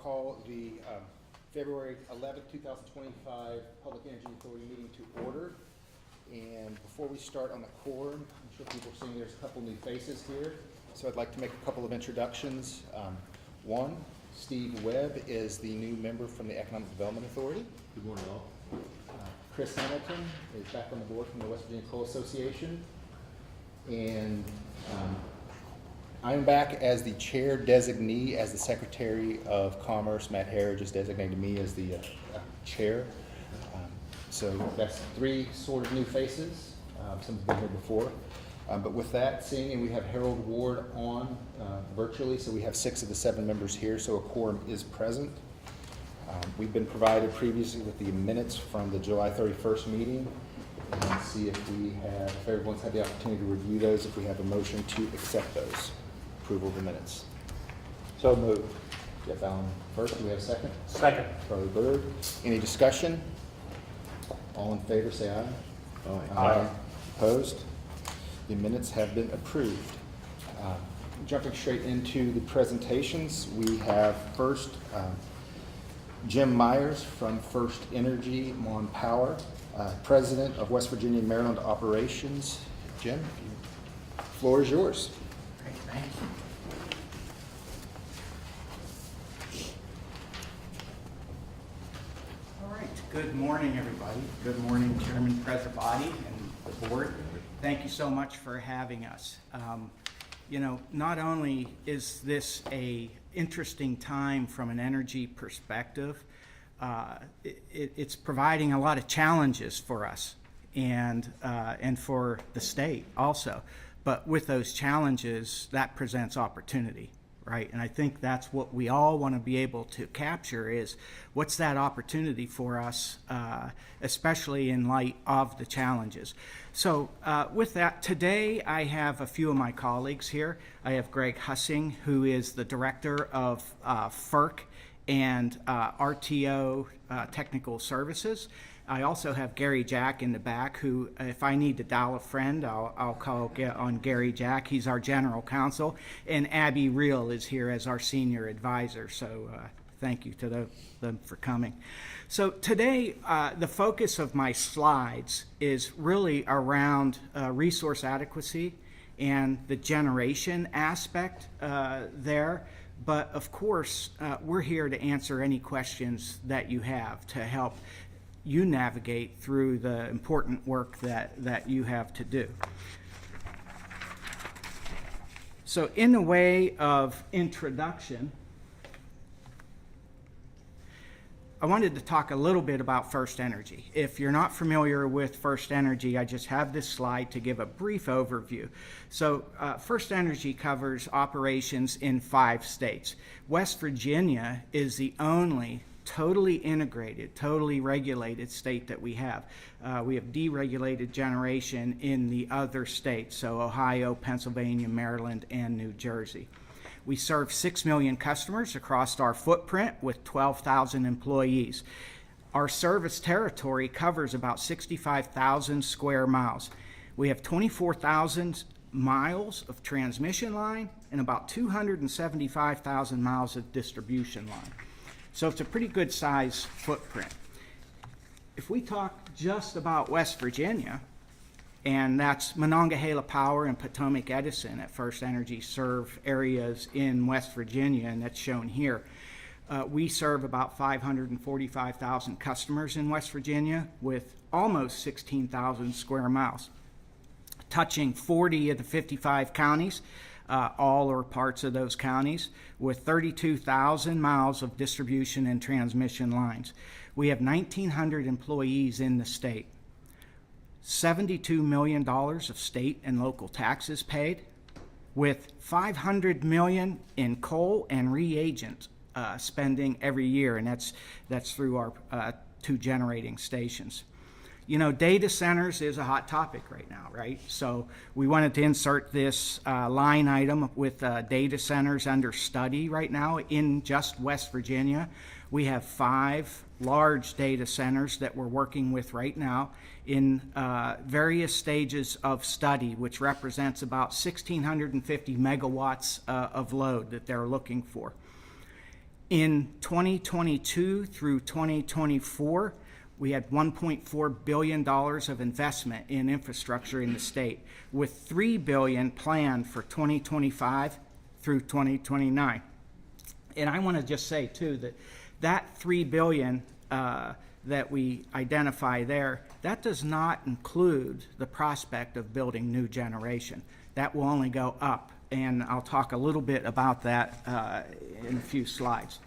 call the February 11th, 2025 Public Energy Authority meeting to order. And before we start on the quorum, I'm sure people are seeing there's a couple new faces here. So I'd like to make a couple of introductions. One, Steve Webb is the new member from the Economic Development Authority. Good morning, all. Chris Hamilton is back on the board from the West Virginia Coal Association. And I'm back as the chair designee, as the Secretary of Commerce. Matt Harridge has designated me as the chair. So that's three sort of new faces. Some have been here before. But with that, seeing, and we have Harold Ward on virtually, so we have 6 of the 7 members here, so a quorum is present. We've been provided previously with the minutes from the July 31st meeting. And see if everyone's had the opportunity to review those, if we have a motion to accept those. Approval of the minutes. So moved. Jeff Allen first. Do we have a second? Second. Charlie Bird. Any discussion? All in favor, say aye. Aye. Opposed? The minutes have been approved. Jumping straight into the presentations, we have first Jim Myers from First Energy Mon Power, President of West Virginia and Maryland Operations. Jim, the floor is yours. Great, thank you. All right, good morning, everybody. Good morning, Chairman Presabati and the board. Thank you so much for having us. You know, not only is this a interesting time from an energy perspective, it's providing a lot of challenges for us and for the state also. But with those challenges, that presents opportunity, right? And I think that's what we all want to be able to capture is what's that opportunity for us, especially in light of the challenges. So with that, today I have a few of my colleagues here. I have Greg Hussing, who is the director of FERC and RTO Technical Services. I also have Gary Jack in the back, who, if I need to dial a friend, I'll call on Gary Jack. He's our general counsel. And Abby Reel is here as our senior advisor. So thank you to them for coming. So today, the focus of my slides is really around resource adequacy and the generation aspect there. But of course, we're here to answer any questions that you have to help you navigate through the important work that you have to do. So in the way of introduction, I wanted to talk a little bit about First Energy. If you're not familiar with First Energy, I just have this slide to give a brief overview. So First Energy covers operations in 5 states. West Virginia is the only totally integrated, totally regulated state that we have. We have deregulated generation in the other states, so Ohio, Pennsylvania, Maryland, and New Jersey. We serve 6 million customers across our footprint with 12,000 employees. Our service territory covers about 65,000 square miles. We have 24,000 miles of transmission line and about 275,000 miles of distribution line. So it's a pretty good size footprint. If we talk just about West Virginia, and that's Monongahela Power and Potomac Edison at First Energy serve areas in West Virginia, and that's shown here. We serve about 545,000 customers in West Virginia with almost 16,000 square miles, touching 40 of the 55 counties, all or parts of those counties, with 32,000 miles of distribution and transmission lines. We have 1,900 employees in the state. $72 million of state and local taxes paid, with $500 million in coal and reagent spending every year, and that's through our 2 generating stations. You know, data centers is a hot topic right now, right? So we wanted to insert this line item with data centers under study right now in just West Virginia. We have 5 large data centers that we're working with right now in various stages of study, which represents about 1,650 megawatts of load that they're looking for. In 2022 through 2024, we had $1.4 billion of investment in infrastructure in the state, with $3 billion planned for 2025 through 2029. And I want to just say, too, that $3 billion that we identify there, that does not include the prospect of building new generation. That will only go up, and I'll talk a little bit about that in a few slides.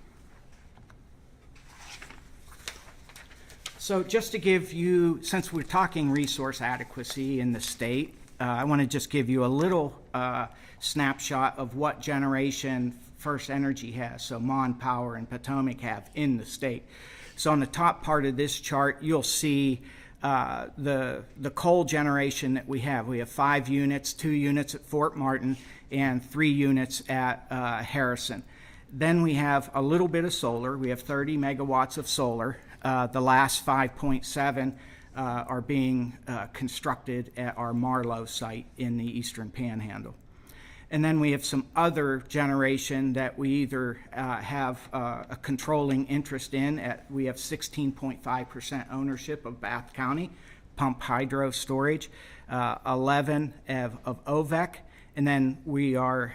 So just to give you, since we're talking resource adequacy in the state, I want to just give you a little snapshot of what generation FirstEnergy has, so Mon Power and Potomac have in the state. So on the top part of this chart, you'll see the coal generation that we have. We have 5 units, 2 units at Fort Martin and 3 units at Harrison. Then we have a little bit of solar. We have 30 megawatts of solar. The last 5.7 are being constructed at our Marlow site in the Eastern Panhandle. And then we have some other generation that we either have a controlling interest in. We have 16.5% ownership of Bath County Pump Hydro Storage, 11 of OVEC, and then we are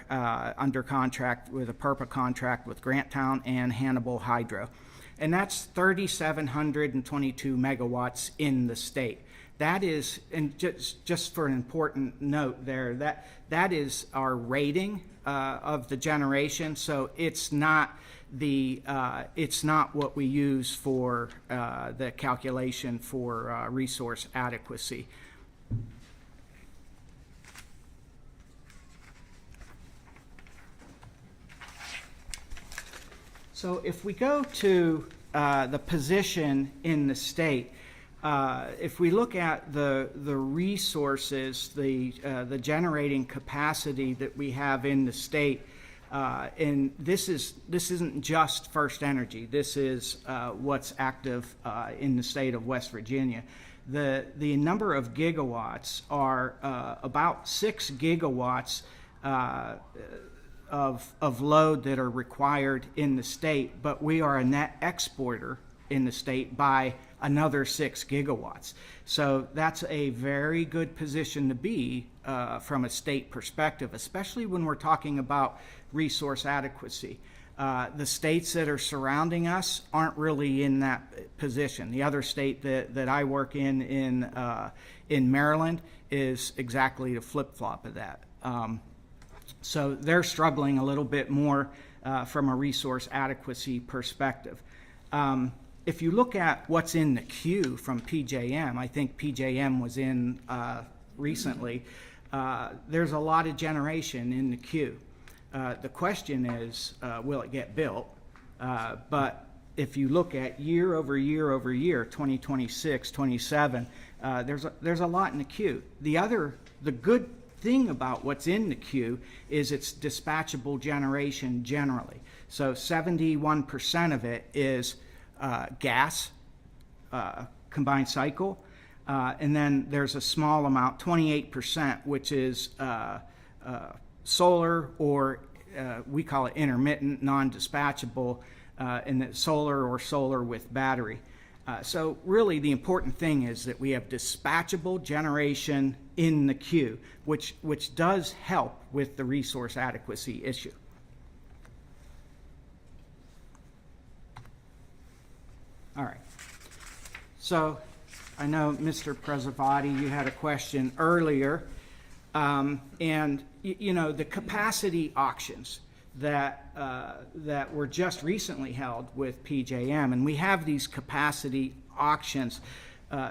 under contract with a PURPA contract with Granttown and Hannibal Hydro. And that's 3,722 megawatts in the state. That is, and just for an important note there, that is our rating of the generation. So it's not what we use for the calculation for resource adequacy. So if we go to the position in the state, if we look at the resources, the generating capacity that we have in the state, and this isn't just FirstEnergy. This is what's active in the state of West Virginia. The number of gigawatts are about 6 gigawatts of load that are required in the state, but we are a net exporter in the state by another 6 gigawatts. So that's a very good position to be from a state perspective, especially when we're talking about resource adequacy. The states that are surrounding us aren't really in that position. The other state that I work in Maryland is exactly the flip-flop of that. So they're struggling a little bit more from a resource adequacy perspective. If you look at what's in the queue from PJM, I think PJM was in recently, there's a lot of generation in the queue. The question is, will it get built? But if you look at year over year over year, 2026, 27, there's a lot in the queue. The good thing about what's in the queue is it's dispatchable generation generally. So 71% of it is gas, combined cycle, and then there's a small amount, 28%, which is solar, or we call it intermittent, non-dispatchable, and solar or solar with battery. So really the important thing is that we have dispatchable generation in the queue, which does help with the resource adequacy issue. All right. So I know, Mr. Presavati, you had a question earlier, and the capacity auctions that were just recently held with PJM, and we have these capacity auctions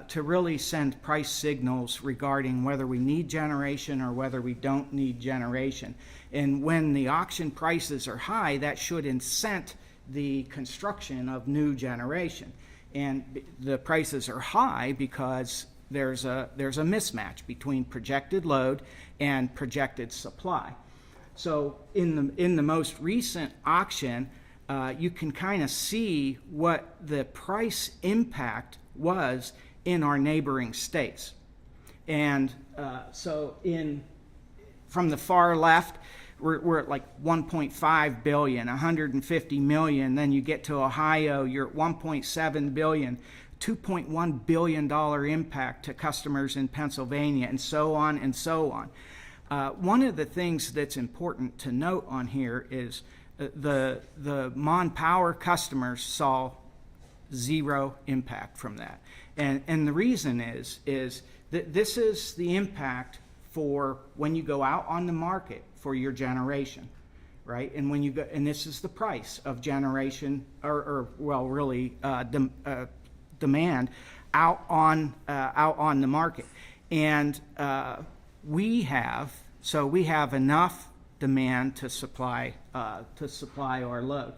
to really send price signals regarding whether we need generation or whether we don't need generation. And when the auction prices are high, that should incent the construction of new generation. And the prices are high because there's a mismatch between projected load and projected supply. So in the most recent auction, you can kind of see what the price impact was in our neighboring states. And so from the far left, we're at like 1.5 billion, 150 million. Then you get to Ohio, you're at 1.7 billion, $2.1 billion impact to customers in Pennsylvania, and so on and so on. One of the things that's important to note on here is the Mon Power customers saw zero impact from that. And the reason is that this is the impact for when you go out on the market for your generation, right? And when you go, and this is the price of generation, demand out on the market. And we have enough demand to supply our load.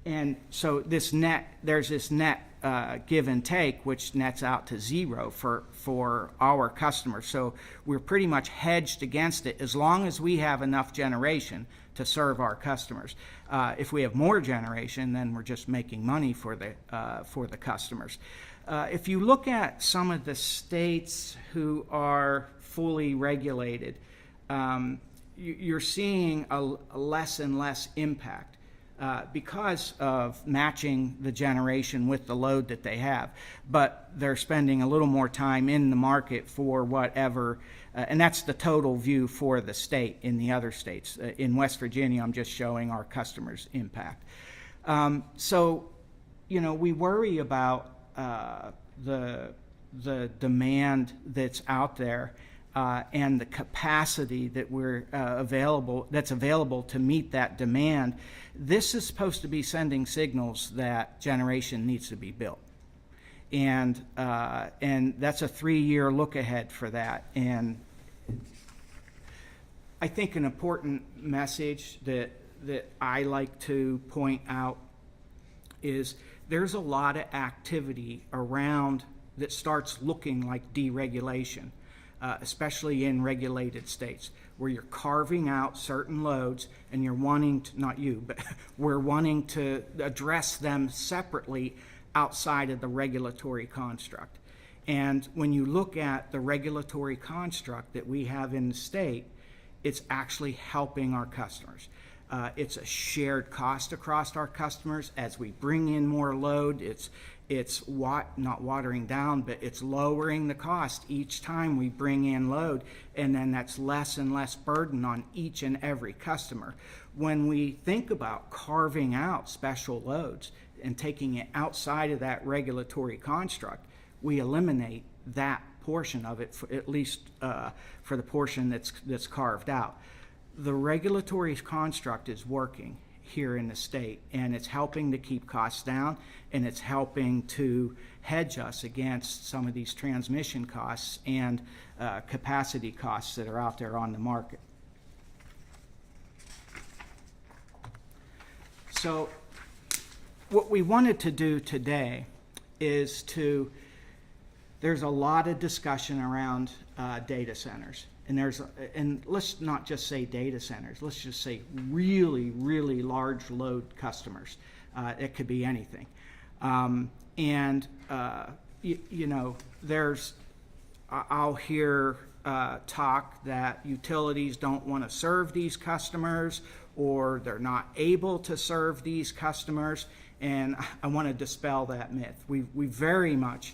And so there's this net give and take, which nets out to zero for our customers. So we're pretty much hedged against it as long as we have enough generation to serve our customers. If we have more generation, then we're just making money for the customers. If you look at some of the states who are fully regulated, you're seeing a less and less impact. Because of matching the generation with the load that they have. But they're spending a little more time in the market for whatever, and that's the total view for the state in the other states. In West Virginia, I'm just showing our customers' impact. So, we worry about the demand that's out there. And the capacity that that's available to meet that demand. This is supposed to be sending signals that generation needs to be built, and that's a 3-year look ahead for that. And I think an important message that I like to point out is there's a lot of activity around that starts looking like deregulation. Especially in regulated states, where you're carving out certain loads and you're wanting to, not you, but we're wanting to address them separately outside of the regulatory construct. And when you look at the regulatory construct that we have in the state, it's actually helping our customers. It's a shared cost across our customers. As we bring in more load, it's not watering down, but it's lowering the cost each time we bring in load, and then that's less and less burden on each and every customer. When we think about carving out special loads and taking it outside of that regulatory construct, we eliminate that portion of it, at least for the portion that's carved out. The regulatory construct is working here in the state, and it's helping to keep costs down, and it's helping to hedge us against some of these transmission costs and capacity costs that are out there on the market. So what we wanted to do today is there's a lot of discussion around data centers. And let's not just say data centers, let's just say really, really large load customers. It could be anything. I'll hear talk that utilities don't want to serve these customers, or they're not able to serve these customers, and I want to dispel that myth. We very much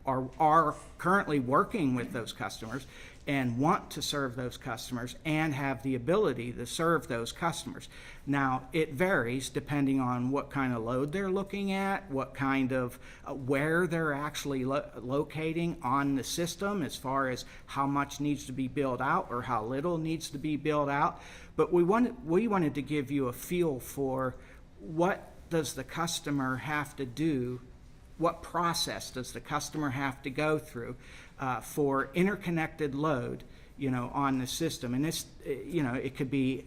are currently working with those customers and want to serve those customers and have the ability to serve those customers. Now, it varies depending on what kind of load they're looking at, what kind of, where they're actually locating on the system as far as how much needs to be built out or how little needs to be built out. But we wanted to give you a feel for what does the customer have to do, what process does the customer have to go through for interconnected load, on the system. And this, it could be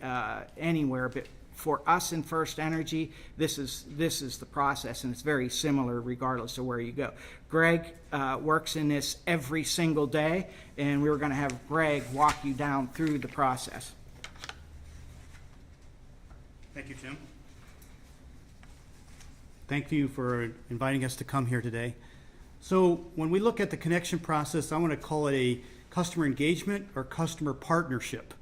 anywhere, but for us in FirstEnergy, this is the process, and it's very similar regardless of where you go. Greg works in this every single day, and we were going to have Greg walk you down through the process. Thank you, Tim. Thank you for inviting us to come here today. So when we look at the connection process, I want to call it a customer engagement or customer partnership.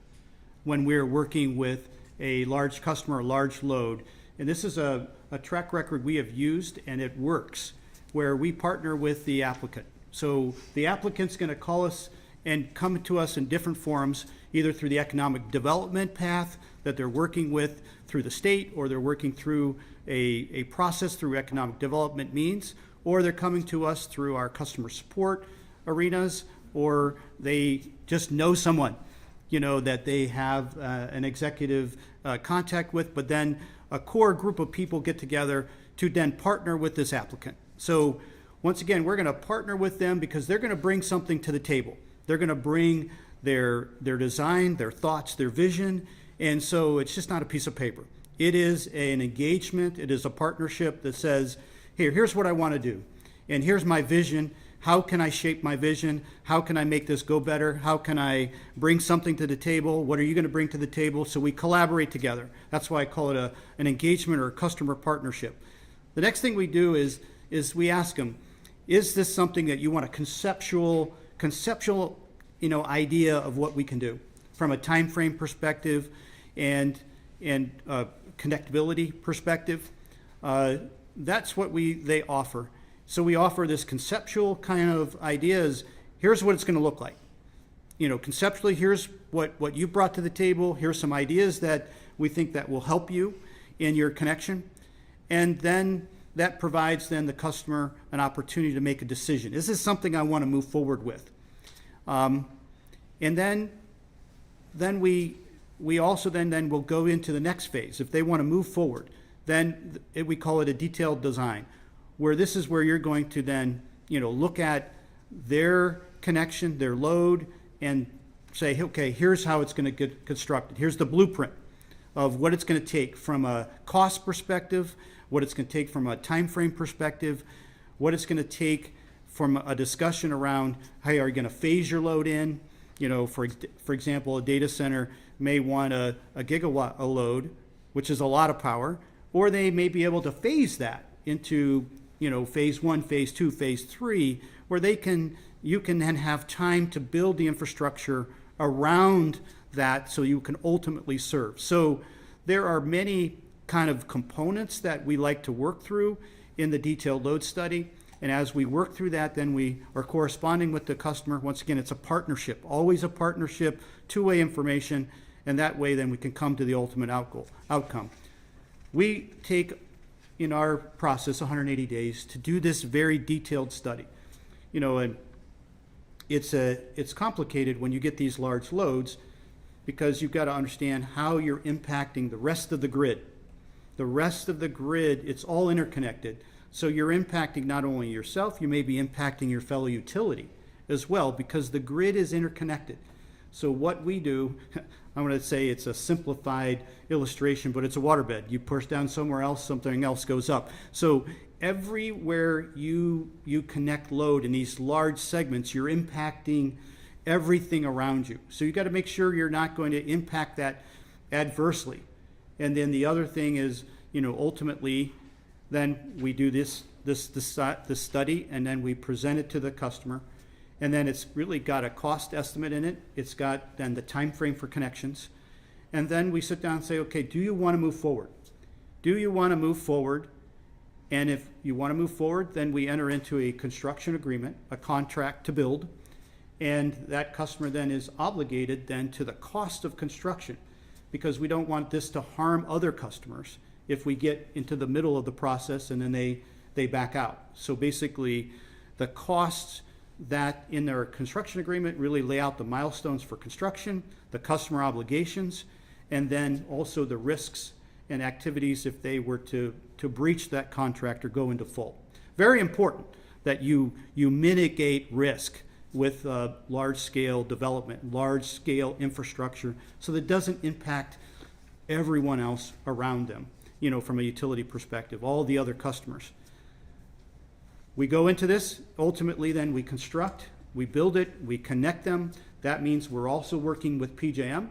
when we're working with a large customer, a large load. And this is a track record we have used, and it works, where we partner with the applicant. So the applicant's going to call us and come to us in different forms, either through the economic development path that they're working with through the state, or they're working through a process through economic development means, or they're coming to us through our customer support arenas, or they just know someone, you know, that they have an executive contact with, but then a core group of people get together to then partner with this applicant. So once again, we're going to partner with them because they're going to bring something to the table. They're going to bring their design, their thoughts, their vision, and so it's just not a piece of paper. It is an engagement. It is a partnership that says, here's what I want to do, and here's my vision. How can I shape my vision? How can I make this go better? How can I bring something to the table? What are you going to bring to the table? So we collaborate together. That's why I call it an engagement or a customer partnership. The next thing we do is we ask them, is this something that you want a conceptual, idea of what we can do from a time frame perspective and connectability perspective? That's what they offer. So we offer this conceptual kind of ideas. Here's what it's going to look like. Conceptually, here's what you brought to the table. Here's some ideas that we think that will help you in your connection. And then that provides then the customer an opportunity to make a decision. Is this something I want to move forward with? And then we also then will go into the next phase. If they want to move forward, then we call it a detailed design, where this is where you're going to then, look at their connection, their load, and say, okay, here's how it's going to get constructed. Here's the blueprint of what it's going to take from a cost perspective, what it's going to take from a time frame perspective, what it's going to take from a discussion around how are you going to phase your load in. For example, a data center may want a gigawatt a load, which is a lot of power, or they may be able to phase that into phase 1, phase 2, phase 3, where you can then have time to build the infrastructure around that so you can ultimately serve. So there are many kind of components that we like to work through in the detailed load study. And as we work through that, then we are corresponding with the customer. Once again, it's a partnership, always a partnership, two-way information, and that way then we can come to the ultimate outcome. We take in our process 180 days to do this very detailed study. And it's complicated when you get these large loads, because you've got to understand how you're impacting the rest of the grid. The rest of the grid, it's all interconnected. So you're impacting not only yourself, you may be impacting your fellow utility as well, because the grid is interconnected. So what we do, I'm going to say it's a simplified illustration, but it's a waterbed. You push down somewhere else, something else goes up. So everywhere you connect load in these large segments, you're impacting everything around you. So you got to make sure you're not going to impact that adversely. And then the other thing is, ultimately, then we do this study, and then we present it to the customer. And then it's really got a cost estimate in it. It's got then the time frame for connections. And then we sit down and say, okay, do you want to move forward? Do you want to move forward? And if you want to move forward, then we enter into a construction agreement, a contract to build. And that customer then is obligated then to the cost of construction, because we don't want this to harm other customers if we get into the middle of the process and then they back out. So basically, the costs that in their construction agreement really lay out the milestones for construction, the customer obligations, and then also the risks and activities if they were to breach that contract or go into full. Very important that you mitigate risk with large-scale development, large-scale infrastructure, so that it doesn't impact everyone else around them, from a utility perspective, all the other customers. We go into this, ultimately then we construct, we build it, we connect them. That means we're also working with PJM,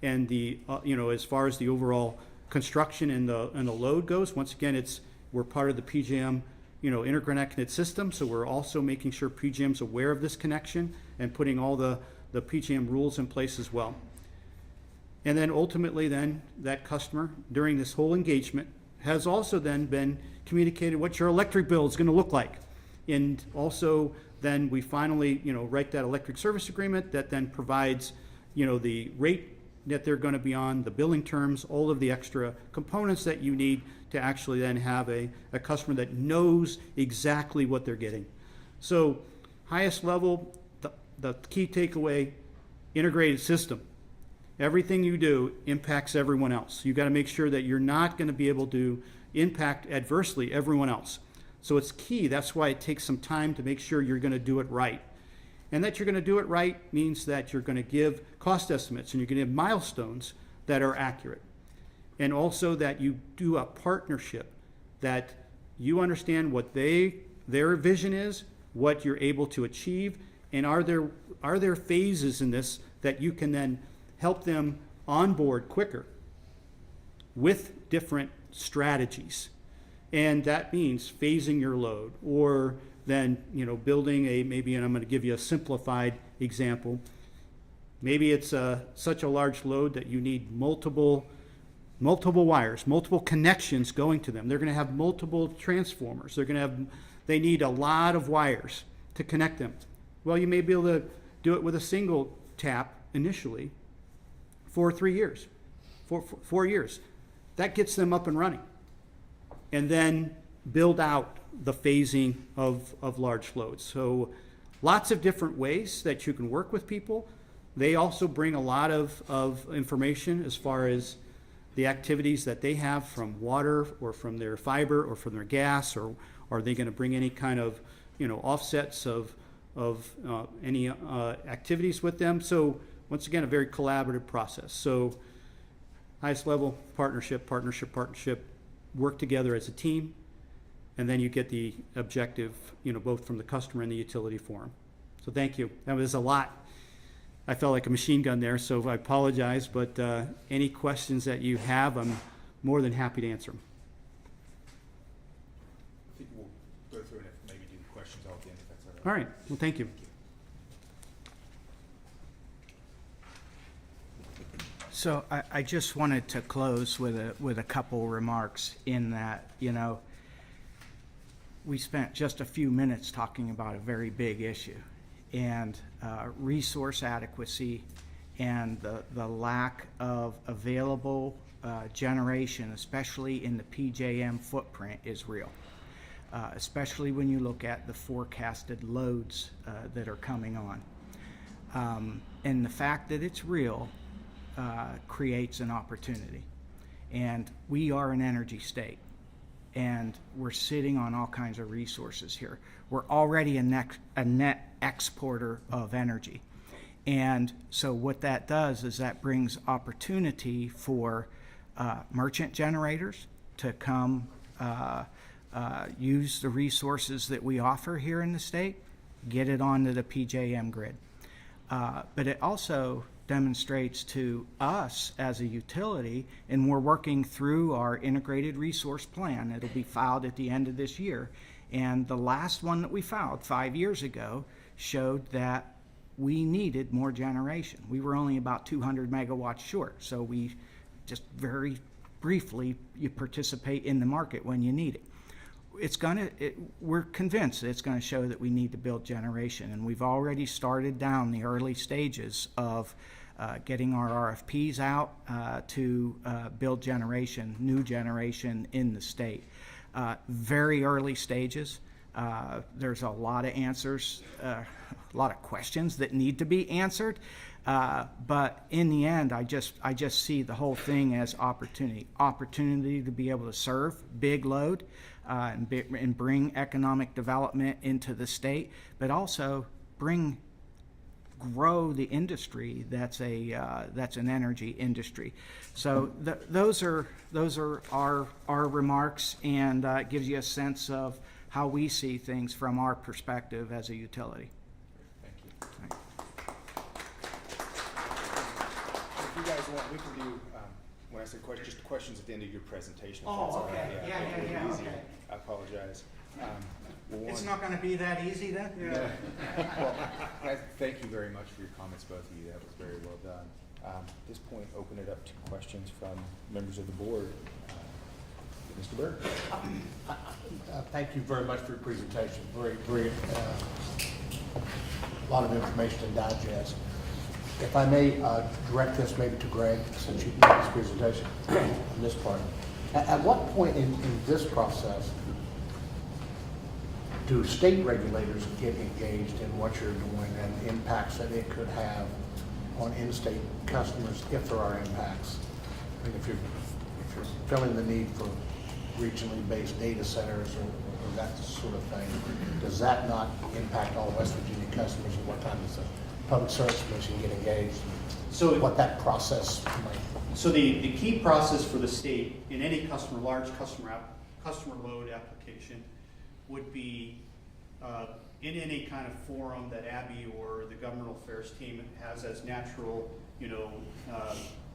and as far as the overall construction and the load goes, once again, we're part of the PJM interconnected system, so we're also making sure PJM's aware of this connection and putting all the PJM rules in place as well. And then ultimately then, that customer, during this whole engagement, has also then been communicated what your electric bill is gonna look like. And also, then we finally, write that electric service agreement that then provides, the rate that they're gonna be on, the billing terms, all of the extra components that you need to actually then have a customer that knows exactly what they're getting. So, highest level, the key takeaway, integrated system. Everything you do impacts everyone else. You've got to make sure that you're not going to be able to impact adversely everyone else. So it's key. That's why it takes some time to make sure you're going to do it right. And that you're going to do it right means that you're going to give cost estimates and you're going to have milestones that are accurate. And also that you do a partnership, that you understand what their vision is, what you're able to achieve, and are there phases in this that you can then help them onboard quicker with different strategies. And that means phasing your load, or then, building maybe, and I'm going to give you a simplified example. Maybe it's such a large load that you need multiple wires, multiple connections going to them. They're going to have multiple transformers. They need a lot of wires to connect them. Well, you may be able to do it with a single tap initially for 3 years, for 4 years. That gets them up and running. And then build out the phasing of large loads. So lots of different ways that you can work with people. They also bring a lot of information as far as the activities that they have from water or from their fiber or from their gas, or are they going to bring any kind of offsets of any activities with them. So once again, a very collaborative process. So highest level, partnership, work together as a team, and then you get the objective, both from the customer and the utility forum. So thank you. That was a lot. I felt like a machine gun there, so I apologize, but any questions that you have, I'm more than happy to answer them. I think we'll go through and maybe do questions all at the end if that's all All right, well, thank you. So I just wanted to close with a couple remarks in that, we spent just a few minutes talking about a very big issue, and resource adequacy and the lack of available generation, especially in the PJM footprint, is real. Especially when you look at the forecasted loads that are coming on. And the fact that it's real creates an opportunity. And we are an energy state, and we're sitting on all kinds of resources here. We're already a net exporter of energy. And so what that does is that brings opportunity for merchant generators to come use the resources that we offer here in the state, get it onto the PJM grid. But it also demonstrates to us as a utility, and we're working through our integrated resource plan. It'll be filed at the end of this year. And the last one that we filed 5 years ago showed that we needed more generation. We were only about 200 megawatts short. So we just very briefly, you participate in the market when you need it. We're convinced that it's going to show that we need to build generation, and we've already started down the early stages of getting our RFPs out to build generation, new generation in the state. Very early stages. There's a lot of answers, a lot of questions that need to be answered. But in the end, I just see the whole thing as opportunity to be able to serve big load and bring economic development into the state, but also grow the industry that's an energy industry. So those are our remarks, and it gives you a sense of how we see things from our perspective as a utility. Thank you. Right. If you guys want, we can do, when I say questions, just questions at the end of your presentation. If Oh, that's all right. okay. Yeah, make it yeah, easy. okay. I apologize. It's not gonna be that easy then? Well, thank you very much for your comments, both of you. That was very well done. At this point, open it up to questions from members of the board. Mr. Berg. Thank you very much for your presentation. Very, a lot of information to digest. If I may direct this maybe to Greg, since you did this presentation, on this part. At what point in this process do state regulators get engaged in what you're doing and the impacts that it could have on in-state customers, if there are impacts? I mean, if you're feeling the need for regionally based data centers or that sort of thing, does that not impact all West Virginia customers, and what time does the Public Service Commission get engaged? So, What that process might. so the key process for the state in any large customer load application would be in any kind of forum that Abby or the governmental affairs team has as natural,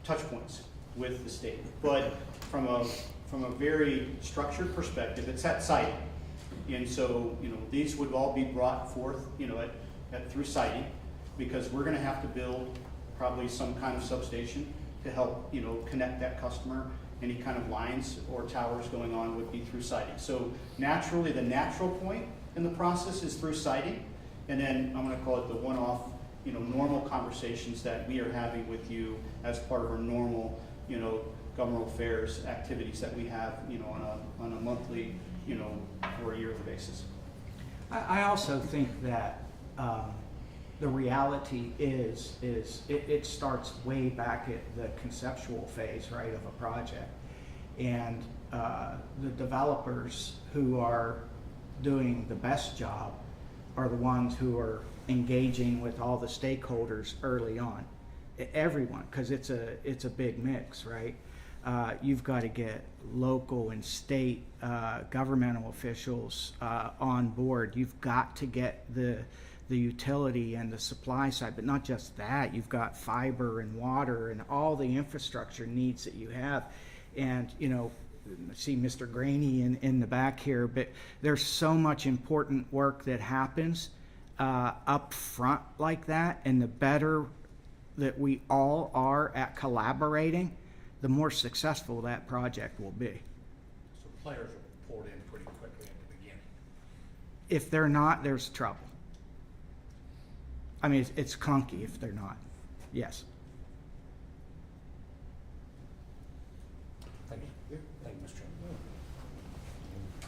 touch points with the state. But from a very structured perspective, it's at siting. And so, these would all be brought forth, through siting, because we're gonna have to build probably some kind of substation to help, connect that customer. Any kind of lines or towers going on would be through siting. So naturally, the natural point in the process is through siting. And then I'm gonna call it the one-off, normal conversations that we are having with you as part of our normal, governmental affairs activities that we have, on a monthly, or a yearly basis. I also think that the reality is it starts way back at the conceptual phase, right, of a project. And the developers who are doing the best job are the ones who are engaging with all the stakeholders early on. Everyone, because it's a big mix, right? You've got to get local and state governmental officials on board. You've got to get the utility and the supply side, but not just that. You've got fiber and water and all the infrastructure needs that you have. And, I see Mr. Graney in the back here, but there's so much important work that happens up front like that, and the better that we all are at collaborating, the more successful that project will be. So players are poured in pretty quickly at the beginning. If they're not, there's trouble. I mean, it's clunky if they're not. Yes. Thank you. Thank you, Mr.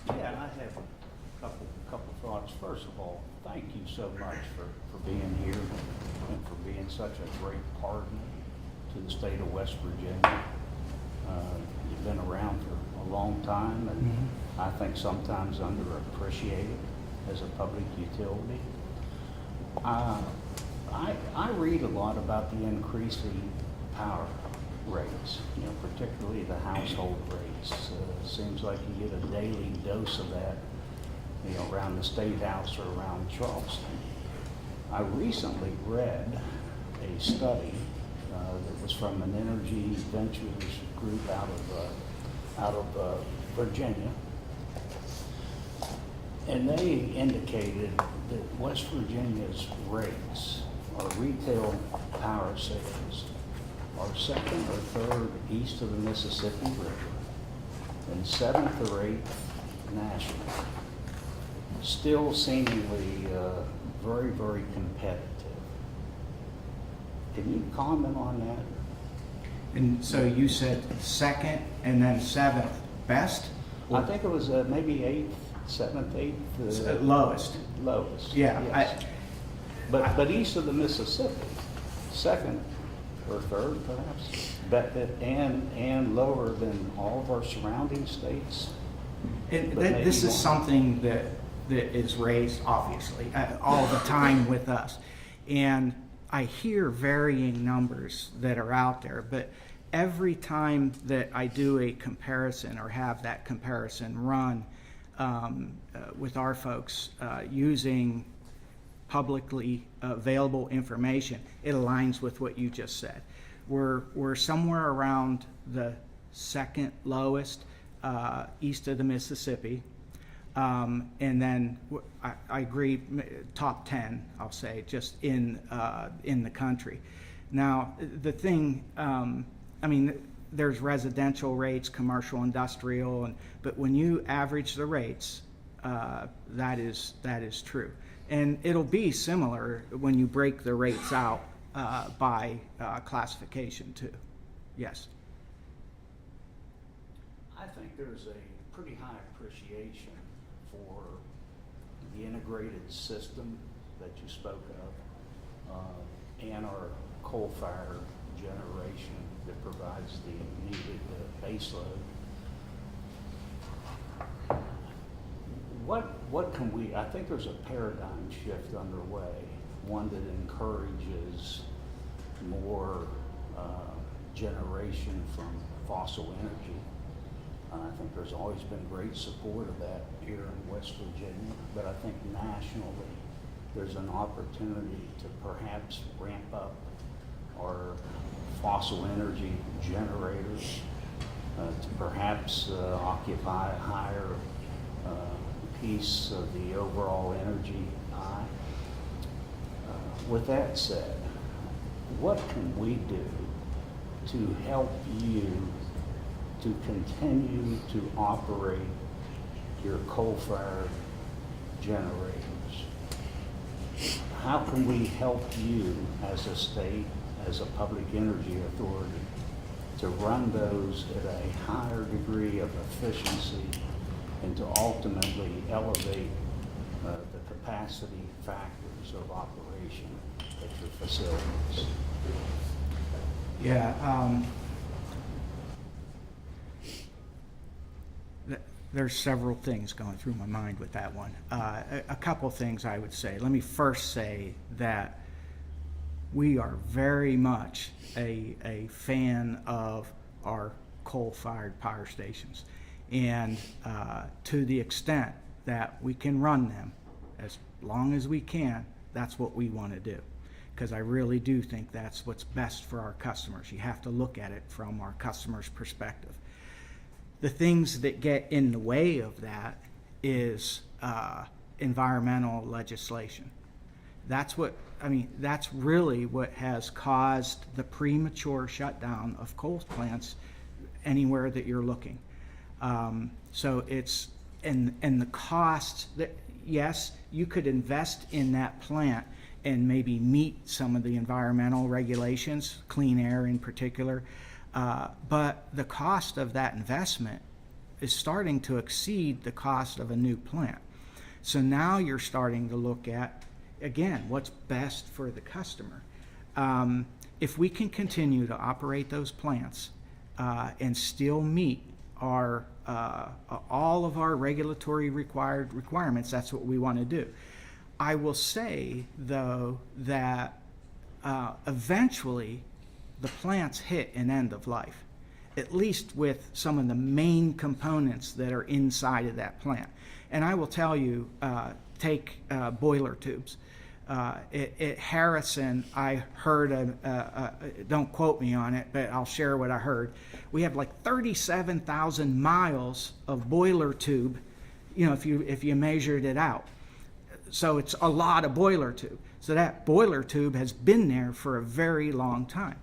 Chairman. Yeah, I have a couple thoughts. First of all, thank you so much for being here and for being such a great partner to the state of West Virginia. You've been around for a long time, and I think sometimes underappreciated as a public utility. I read a lot about the increasing power rates, particularly the household rates. Seems like you get a daily dose of that, around the State House or around Charleston. I recently read a study that was from an energy ventures group out of Virginia, and they indicated that West Virginia's rates, or retail power sales, are second or third east of the Mississippi River, and seventh or eighth nationally. Still seemingly very, very competitive. Can you comment on that? And so you said second and then seventh best? I think it was maybe eighth, seventh, eighth. Lowest. Lowest. Yeah. Yes. But east of the Mississippi, second or third perhaps, and lower than all of our surrounding states. And But maybe this is more. something that is raised, obviously, all the time with us. And I hear varying numbers that are out there, but every time that I do a comparison or have that comparison run with our folks using publicly available information, it aligns with what you just said. We're somewhere around the second lowest east of the Mississippi. And then I agree, top 10, I'll say, just in the country. Now, the thing, I mean, there's residential rates, commercial, industrial, but when you average the rates, that is true. And it'll be similar when you break the rates out by classification too. Yes. I think there's a pretty high appreciation for the integrated system that you spoke of, and our coal-fired generation that provides the needed baseload. What can we, I think there's a paradigm shift underway, one that encourages more generation from fossil energy. I think there's always been great support of that here in West Virginia, but I think nationally there's an opportunity to perhaps ramp up our fossil energy generators, to perhaps occupy a higher piece of the overall energy pie. With that said, what can we do to help you to continue to operate your coal-fired generators? How can we help you as a state, as a public energy authority, to run those at a higher degree of efficiency and to ultimately elevate the capacity factors of operation at your facilities? Yeah. There's several things going through my mind with that one. A couple things I would say. Let me first say that we are very much a fan of our coal-fired power stations. And to the extent that we can run them as long as we can, that's what we want to do. Because I really do think that's what's best for our customers. You have to look at it from our customers' perspective. The things that get in the way of that is environmental legislation. That's really what has caused the premature shutdown of coal plants anywhere that you're looking. So it's, and the costs that, yes, you could invest in that plant and maybe meet some of the environmental regulations, clean air in particular, but the cost of that investment is starting to exceed the cost of a new plant. So now you're starting to look at, again, what's best for the customer. If we can continue to operate those plants and still meet our all of our regulatory requirements, that's what we want to do. I will say, though, that eventually the plants hit an end of life, at least with some of the main components that are inside of that plant. And I will tell you, take boiler tubes. At Harrison, I heard, don't quote me on it, but I'll share what I heard. We have like 37,000 miles of boiler tube, you know, if you measured it out. So it's a lot of boiler tube. So that boiler tube has been there for a very long time.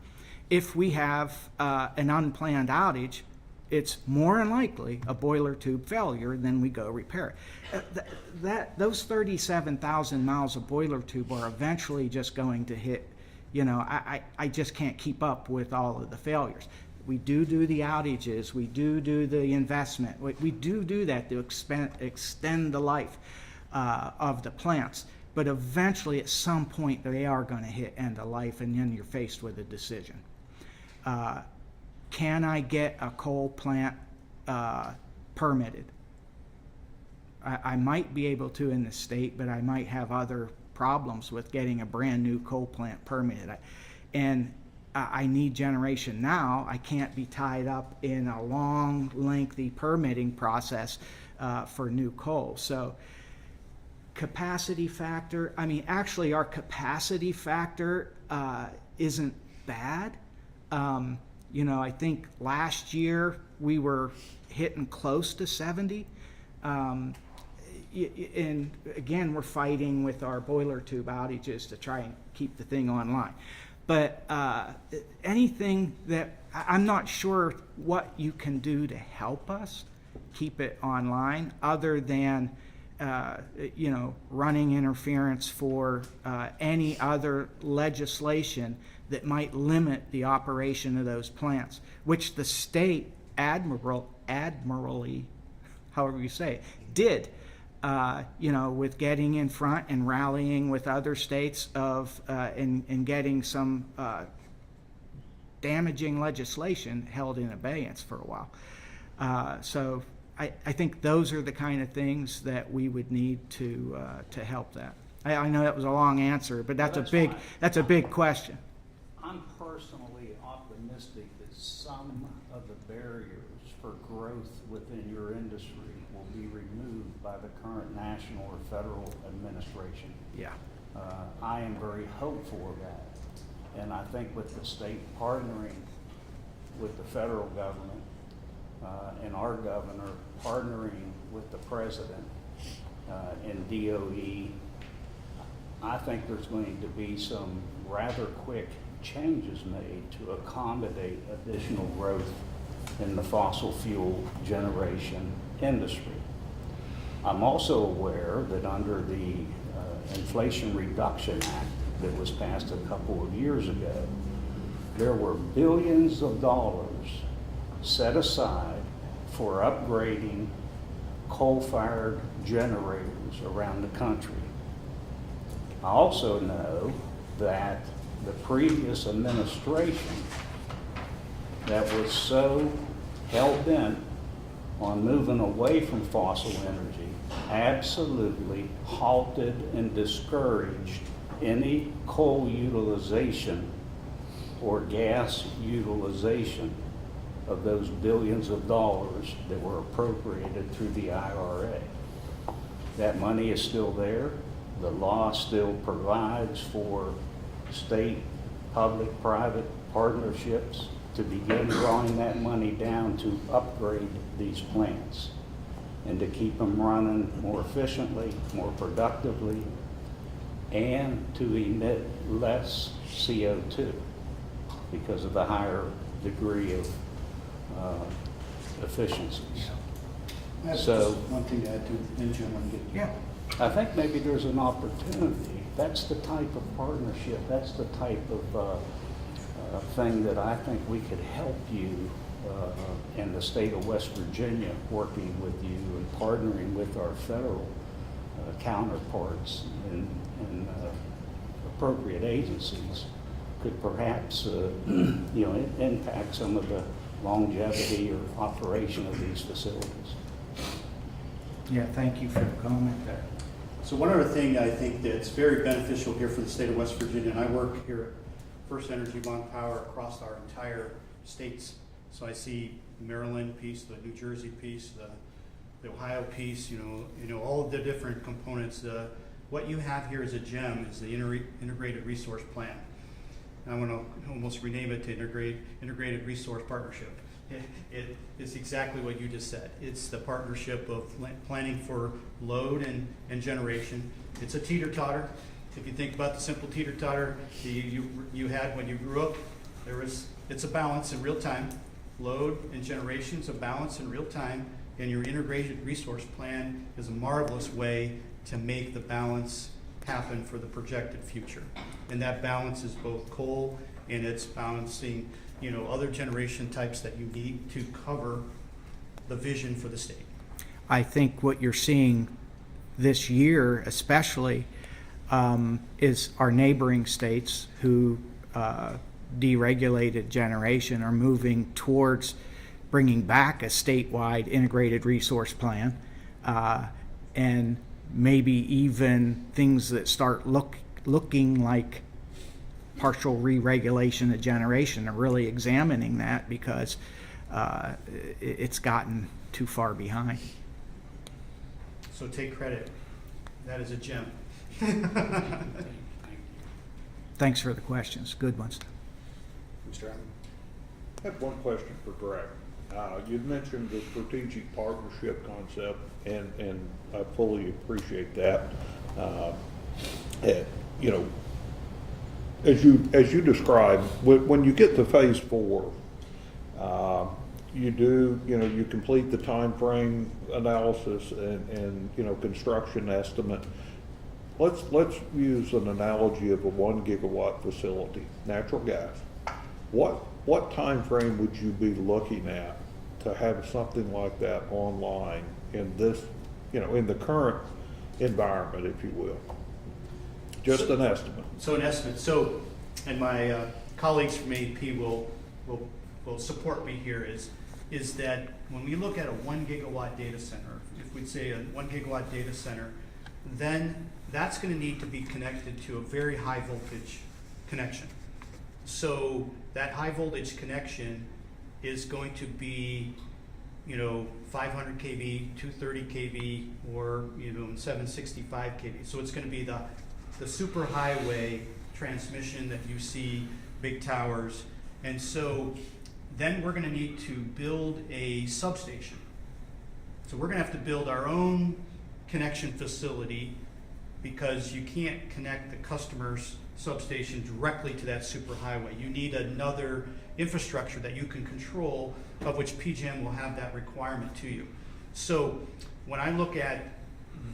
If we have an unplanned outage, it's more than likely a boiler tube failure, then we go repair it. Those 37,000 miles of boiler tube are eventually just going to hit, you know, I just can't keep up with all of the failures. We do the outages, we do the investment, we do that to extend the life of the plants. But eventually, at some point, they are going to hit end of life, and then you're faced with a decision. Can I get a coal plant permitted? I might be able to in the state, but I might have other problems with getting a brand new coal plant permitted. I need generation now. I can't be tied up in a long, lengthy permitting process for new coal. So capacity factor, I mean, actually our capacity factor isn't bad. You know, I think last year we were hitting close to 70. and again, we're fighting with our boiler tube outages to try and keep the thing online. But anything that, I'm not sure what you can do to help us keep it online other than, running interference for any other legislation that might limit the operation of those plants, which the state admirably, however you say it, did, with getting in front and rallying with other states and getting some damaging legislation held in abeyance for a while. So I think those are the kind of things that we would need to help that. I know that was a long answer, but that's fine. that's a big question. I'm personally optimistic that some of the barriers for growth within your industry will be removed by the current national or federal administration. Yeah. I am very hopeful of that. And I think with the state partnering with the federal government and our governor partnering with the president and DOE, I think there's going to be some rather quick changes made to accommodate additional growth in the fossil fuel generation industry. I'm also aware that under the Inflation Reduction Act that was passed a couple of years ago, there were billions of dollars set aside for upgrading coal-fired generators around the country. I also know that the previous administration that was so hell-bent on moving away from fossil energy absolutely halted and discouraged any coal utilization or gas utilization of those billions of dollars that were appropriated through the IRA. That money is still there. The law still provides for state, public, private partnerships to begin drawing that money down to upgrade these plants and to keep them running more efficiently, more productively, and to emit less CO2 because of the higher degree of efficiencies. That's So- just one thing to add to, then Jim, I'm getting. Yeah. I think maybe there's an opportunity. That's the type of partnership, that's the type of thing that I think we could help you in the state of West Virginia, working with you and partnering with our federal counterparts and appropriate agencies could perhaps impact some of the longevity or operation of these facilities. Yeah, thank you for the comment there. So one other thing I think that's very beneficial here for the state of West Virginia, and I work here at First Energy Long Power across our entire states. So I see the Maryland piece, the New Jersey piece, the Ohio piece, all of the different components. What you have here as a gem is the integrated resource plan. And I want to almost rename it to integrated resource partnership. It is exactly what you just said. It's the partnership of planning for load and generation. It's a teeter-totter. If you think about the simple teeter-totter you had when you grew up, it's a balance in real time. Load and generation's a balance in real time, and your integrated resource plan is a marvelous way to make the balance happen for the projected future. And that balance is both coal and it's balancing, other generation types that you need to cover the vision for the state. I think what you're seeing this year especially is our neighboring states who deregulated generation are moving towards bringing back a statewide integrated resource plan, and maybe even things that start looking like partial re-regulation of generation are really examining that because it's gotten too far behind. So take credit. That is a gem. Thanks for the questions, good ones. Mr. Allen? I have one question for Greg. You'd mentioned the strategic partnership concept, and I fully appreciate that. You know, as you described, when you get to phase 4, you complete the time frame analysis and construction estimate. Let's use an analogy of a 1 gigawatt facility, natural gas. What time frame would you be looking at to have something like that online in this, in the current environment, if you will? Just an estimate. So an estimate, and my colleagues from AP will support me here, is that when we look at a 1 gigawatt data center, if we'd say a 1 gigawatt data center, then that's going to need to be connected to a very high voltage connection. So that high voltage connection is going to be, 500 kV, 230 kV, or 765 kV. So it's going to be the super highway transmission that you see, big towers. And so then we're going to need to build a substation. So we're going to have to build our own connection facility, because you can't connect the customer's substation directly to that superhighway. You need another infrastructure that you can control, of which PJM will have that requirement to you. So when I look at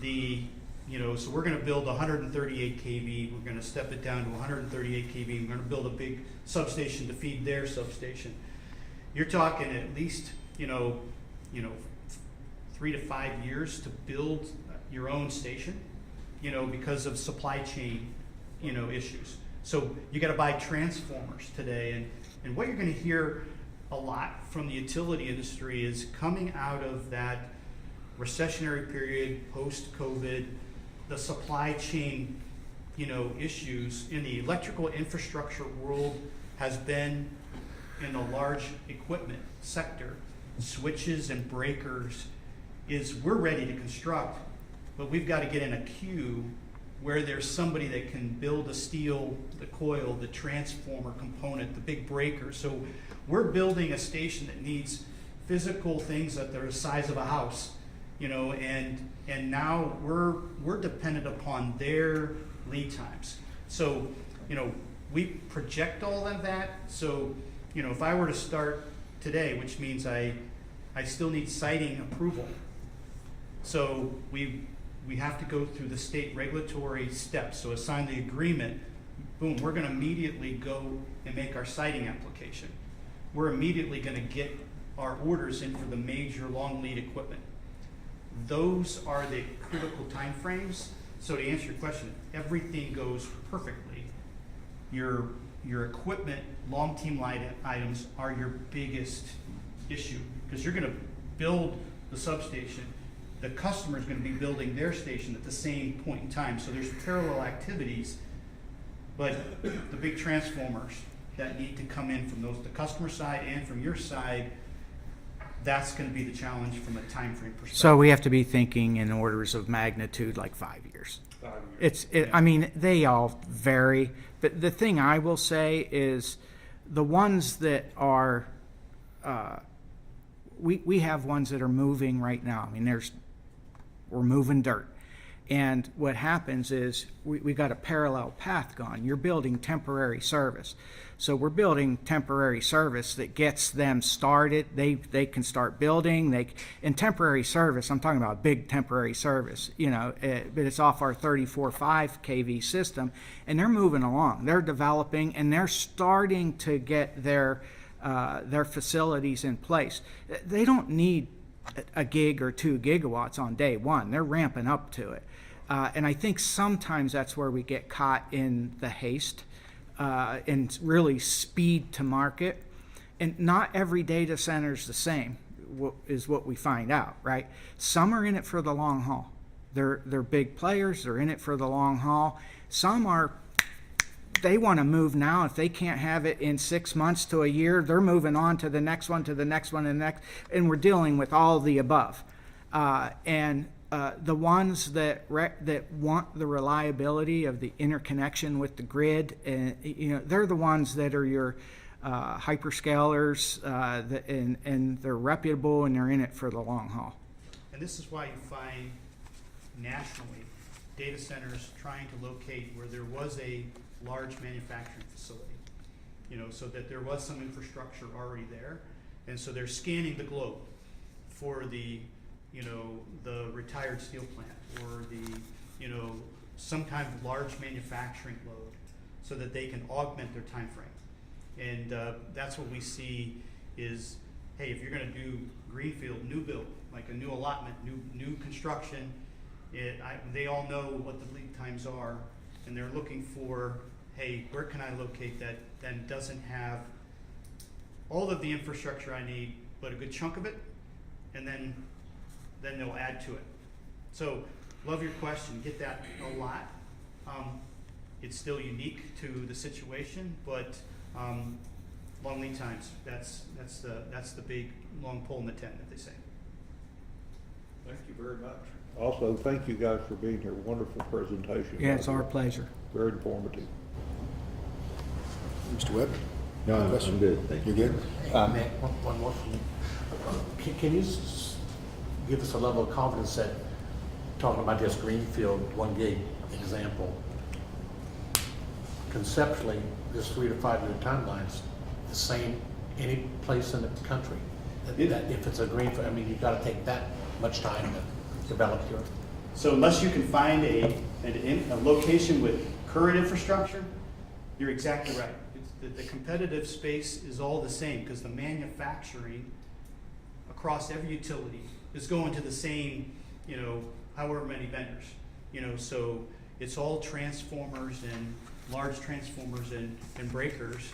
so we're going to build 138 kV, we're going to step it down to 138 kV, we're going to build a big substation to feed their substation. You're talking at least, 3 to 5 years to build your own station, because of supply chain, issues. So you got to buy transformers today, and what you're going to hear a lot from the utility industry is coming out of that recessionary period, post-COVID, the supply chain, issues in the electrical infrastructure world has been in the large equipment sector, switches and breakers, we're ready to construct, but we've got to get in a queue where there's somebody that can build the steel, the coil, the transformer component, the big breaker. So we're building a station that needs physical things that are the size of a house, and now we're dependent upon their lead times. So, we project all of that. So, if I were to start today, which means I still need siting approval. So we have to go through the state regulatory steps. So assign the agreement, boom, we're going to immediately go and make our siting application. We're immediately going to get our orders in for the major long lead equipment. Those are the critical time frames. So to answer your question, everything goes perfectly. Your equipment, long team items are your biggest issue, because you're going to build the substation. The customer is going to be building their station at the same point in time. So there's parallel activities, but the big transformers that need to come in from the customer side and from your side, that's going to be the challenge from a time frame perspective. So we have to be thinking in orders of magnitude like 5 years. 5 years. I mean, they all vary, but the thing I will say is the ones that are, we have ones that are moving right now. I mean, we're moving dirt. And what happens is we got a parallel path going. You're building temporary service. So we're building temporary service that gets them started. They can start building. In temporary service, I'm talking about big temporary service, but it's off our 34.5 kV system, and they're moving along. They're developing, and they're starting to get their facilities in place. They don't need a gig or 2 gigawatts on day one. They're ramping up to it. And I think sometimes that's where we get caught in the haste and really speed to market. And not every data center is the same, is what we find out, right? Some are in it for the long haul. They're big players. They're in it for the long haul. Some they want to move now. If they can't have it in 6 months to a year, they're moving on to the next one, to the next one, and the next. And we're dealing with all the above. The ones that want the reliability of the interconnection with the grid, they're the ones that are your hyperscalers, and they're reputable and they're in it for the long haul. And this is why you find nationally data centers trying to locate where there was a large manufacturing facility, so that there was some infrastructure already there. And so they're scanning the globe for the retired steel plant or some kind of large manufacturing load so that they can augment their time frame. And that's what we see is, hey, if you're gonna do greenfield, new build, like a new allotment, new construction, they all know what the lead times are, and they're looking for, hey, where can I locate that then doesn't have all of the infrastructure I need, but a good chunk of it, and then they'll add to it. So, love your question, get that a lot. It's still unique to the situation, but long lead times, that's the big long pole in the tent, that they say. Thank you very much. Also, thank you guys for being here. Wonderful presentation. Yeah, it's our pleasure. Very informative. Mr. Webb? No, I'm good, thank you. You're good? Nick, one more from you. Can you give us a level of confidence that, talking about this greenfield 1 gig example, conceptually, this 3 to 5 year timeline's the same any place in the country? That if it's a greenfield, I mean, you've got to take that much time to develop your. So unless you can find a location with current infrastructure, you're exactly right. The competitive space is all the same because the manufacturing across every utility is going to the same, however many vendors. So it's all transformers and large transformers and breakers.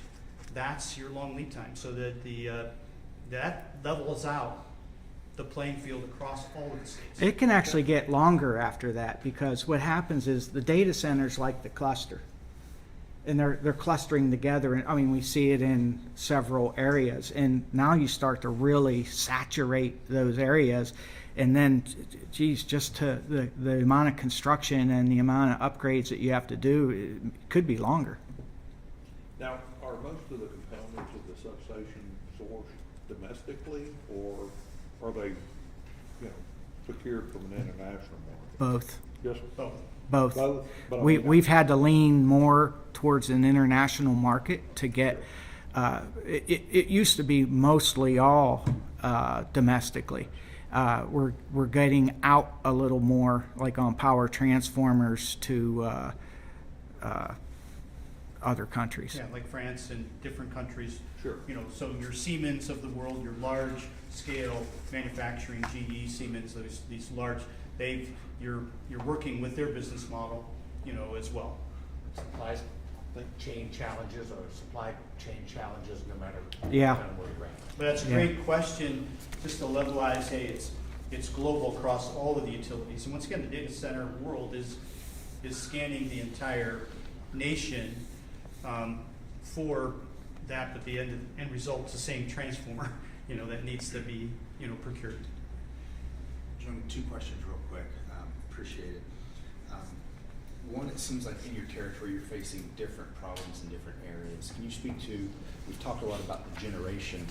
That's your long lead time, so that that levels out the playing field across all of the states. It can actually get longer after that, because what happens is the data centers like the cluster. And they're clustering together, and I mean, we see it in several areas, and now you start to really saturate those areas, and then, geez, just to the amount of construction and the amount of upgrades that you have to do, it could be longer. Now, are most of the components of the substation sourced domestically, or are they, procured from an international market? Both. Yes, Both. both. But I mean, We've had to lean more towards an international market to get, it used to be mostly all domestically. We're getting out a little more, like on power transformers to other countries. Yeah, like France and different countries. Sure. So your Siemens of the world, your large scale manufacturing, GE, Siemens, these large, you're working with their business model, as well. Supply chain challenges or supply chain challenges, no matter Yeah. kind of where you're at. But that's a Yeah. great question, just to levelize, hey, it's global across all of the utilities. And once again, the data center world is scanning the entire nation for that, but the end result's the same transformer, that needs to be, procured. John, 2 questions real quick. Appreciate it. One, it seems like in your territory you're facing different problems in different areas. Can you speak to, we've talked a lot about the generation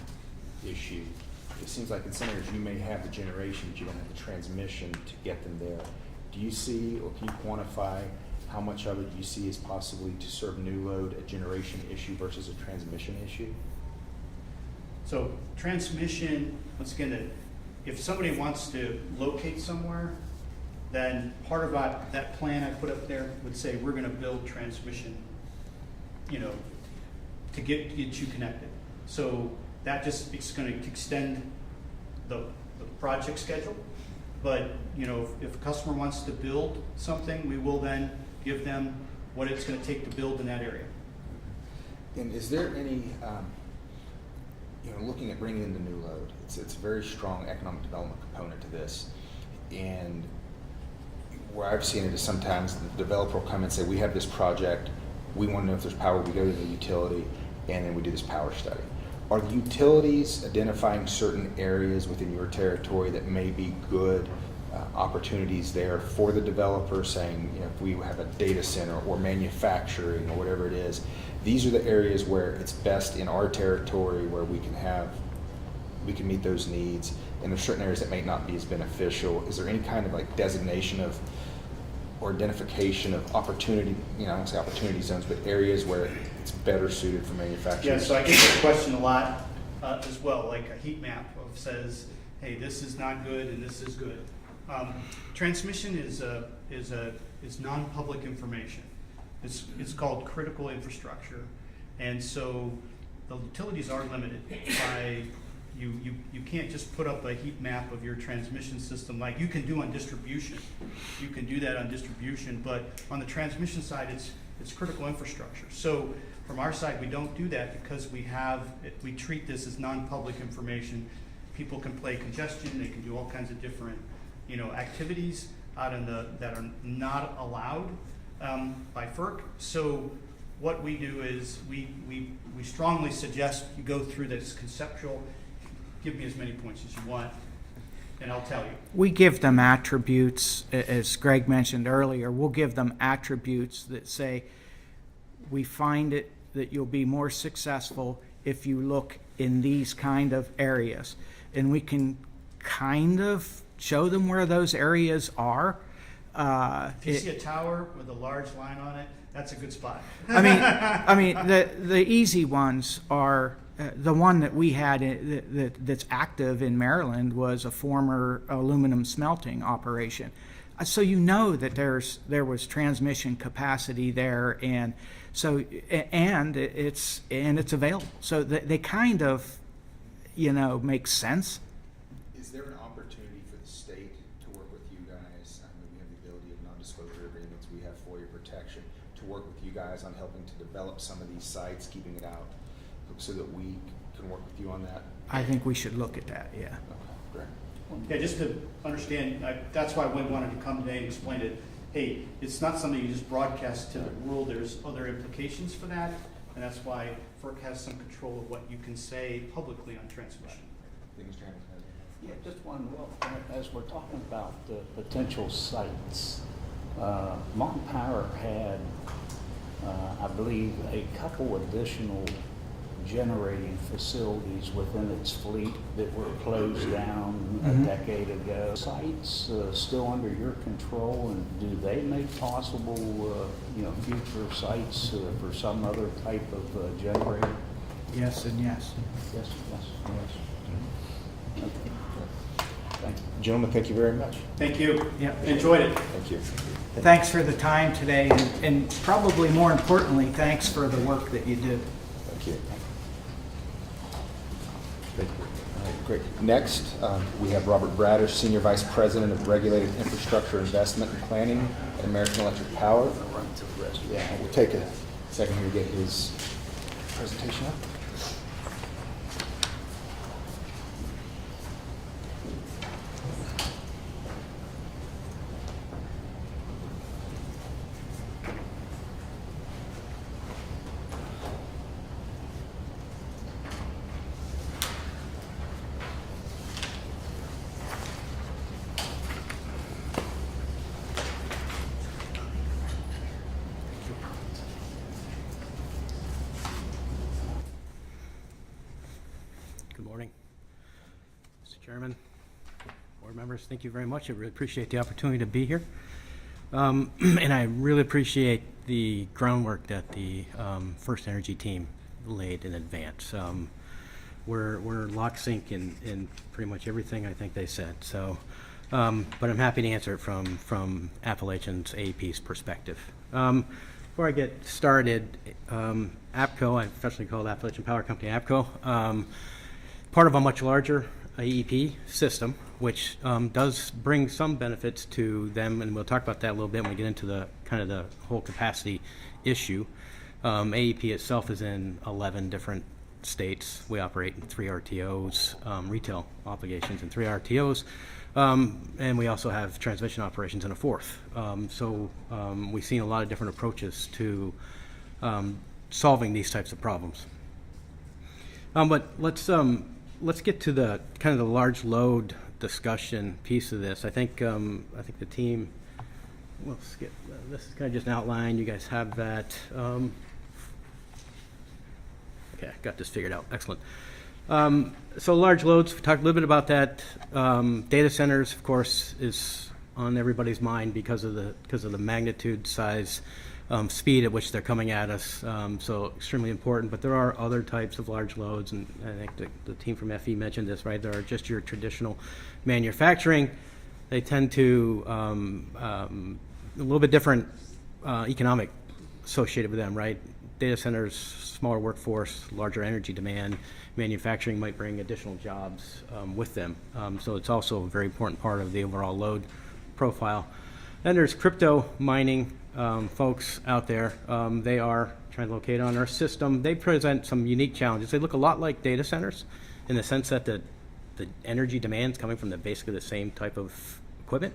issue. It seems like in some areas you may have the generation, but you don't have the transmission to get them there. Do you see, or can you quantify how much of it you see as possibly to serve new load a generation issue versus a transmission issue? So transmission, once again, if somebody wants to locate somewhere, then part of that plan I put up there would say we're going to build transmission, to get you connected. So that just is going to extend the project schedule. But if a customer wants to build something, we will then give them what it's going to take to build in that area. And is there any, looking at bringing in the new load, it's a very strong economic development component to this. And where I've seen it is sometimes the developer will come and say, we have this project, we want to know if there's power, we go to the utility, and then we do this power study. Are the utilities identifying certain areas within your territory that may be good opportunities there for the developer, saying, if we have a data center or manufacturing or whatever it is, these are the areas where it's best in our territory where we can meet those needs, and there's certain areas that may not be as beneficial. Is there any kind of like designation of or identification of opportunity, I don't say opportunity zones, but areas where it's better suited for manufacturers? Yeah, so I get that question a lot as well, like a heat map of says, hey, this is not good and this is good. Transmission is non-public information. It's called critical infrastructure, and so the utilities are limited by you can't just put up a heat map of your transmission system like you can do on distribution. You can do that on distribution, but on the transmission side, it's critical infrastructure. So from our side, we don't do that because we treat this as non-public information. People can play congestion, they can do all kinds of different, activities out in that are not allowed by FERC. So what we do is we strongly suggest you go through this conceptual. Give me as many points as you want, and I'll tell you. We give them attributes, as Greg mentioned earlier, we'll give them attributes that say, we find it that you'll be more successful if you look in these kind of areas. And we can kind of show them where those areas are. If you see a tower with a large line on it, that's a good spot. I mean, the easy ones are, the one that we had that's active in Maryland was a former aluminum smelting operation. So that there was transmission capacity there, and so it's available. So they kind of, make sense. Is there an opportunity for the state to work with you guys? I mean, we have the ability of non-disclosure agreements, we have FOIA protection, to work with you guys on helping to develop some of these sites, keeping it out, so that we can work with you on that? I think we should look at that, yeah. Okay, great. Yeah, just to understand, that's why we wanted to come today and explain it. Hey, it's not something you just broadcast to the world. There's other implications for that, and that's why FERC has some control of what you can say publicly on transmission. Things Mr. Hamilton has. Yeah, just one, as we're talking about the potential sites, Mountain Power had, I believe, a couple additional generating facilities within its fleet that were closed down a decade ago. Sites still under your control, and do they make possible, future sites for some other type of generator? Yes and yes. Yes. Okay. Thank you. Gentlemen, thank you very much. Thank you. Yep. Enjoyed it. Thank you. Thanks for the time today, and probably more importantly, thanks for the work that you did. Thank you. Thank you. All right, great. Next, we have Robert Bradish, Senior Vice President of Regulated Infrastructure Investment and Planning at American Electric Power. Yeah, we'll take a second here to get his presentation up. Good morning, Mr. Chairman, board members. Thank you very much. I really appreciate the opportunity to be here. And I really appreciate the groundwork that the First Energy team laid in advance. We're lock sync in pretty much everything I think they said. So, but I'm happy to answer it from Appalachian's AEP's perspective. Before I get started, APCO, I affectionately called Appalachian Power Company APCO, part of a much larger AEP system, which does bring some benefits to them, and we'll talk about that a little bit when we get into the kind of the whole capacity issue. AEP itself is in 11 different states. We operate in 3 RTOs, retail obligations in 3 RTOs, and we also have transmission operations in a 4th. So we've seen a lot of different approaches to solving these types of problems. But let's get to the kind of the large load discussion piece of this. I think the team. We'll skip. This is kind of just an outline. You guys have that. Okay, got this figured out. Excellent. So large loads, we talked a little bit about that. Data centers, of course, is on everybody's mind because of the magnitude, size, speed at which they're coming at us. So extremely important. But there are other types of large loads, and I think the team from FE mentioned this, right? There are just your traditional manufacturing. They tend to a little bit different economic associated with them, right? Data centers, smaller workforce, larger energy demand. Manufacturing might bring additional jobs with them. So it's also a very important part of the overall load profile. Then there's crypto mining folks out there. They are trying to locate on our system. They present some unique challenges. They look a lot like data centers in the sense that the energy demands coming from basically the same type of equipment.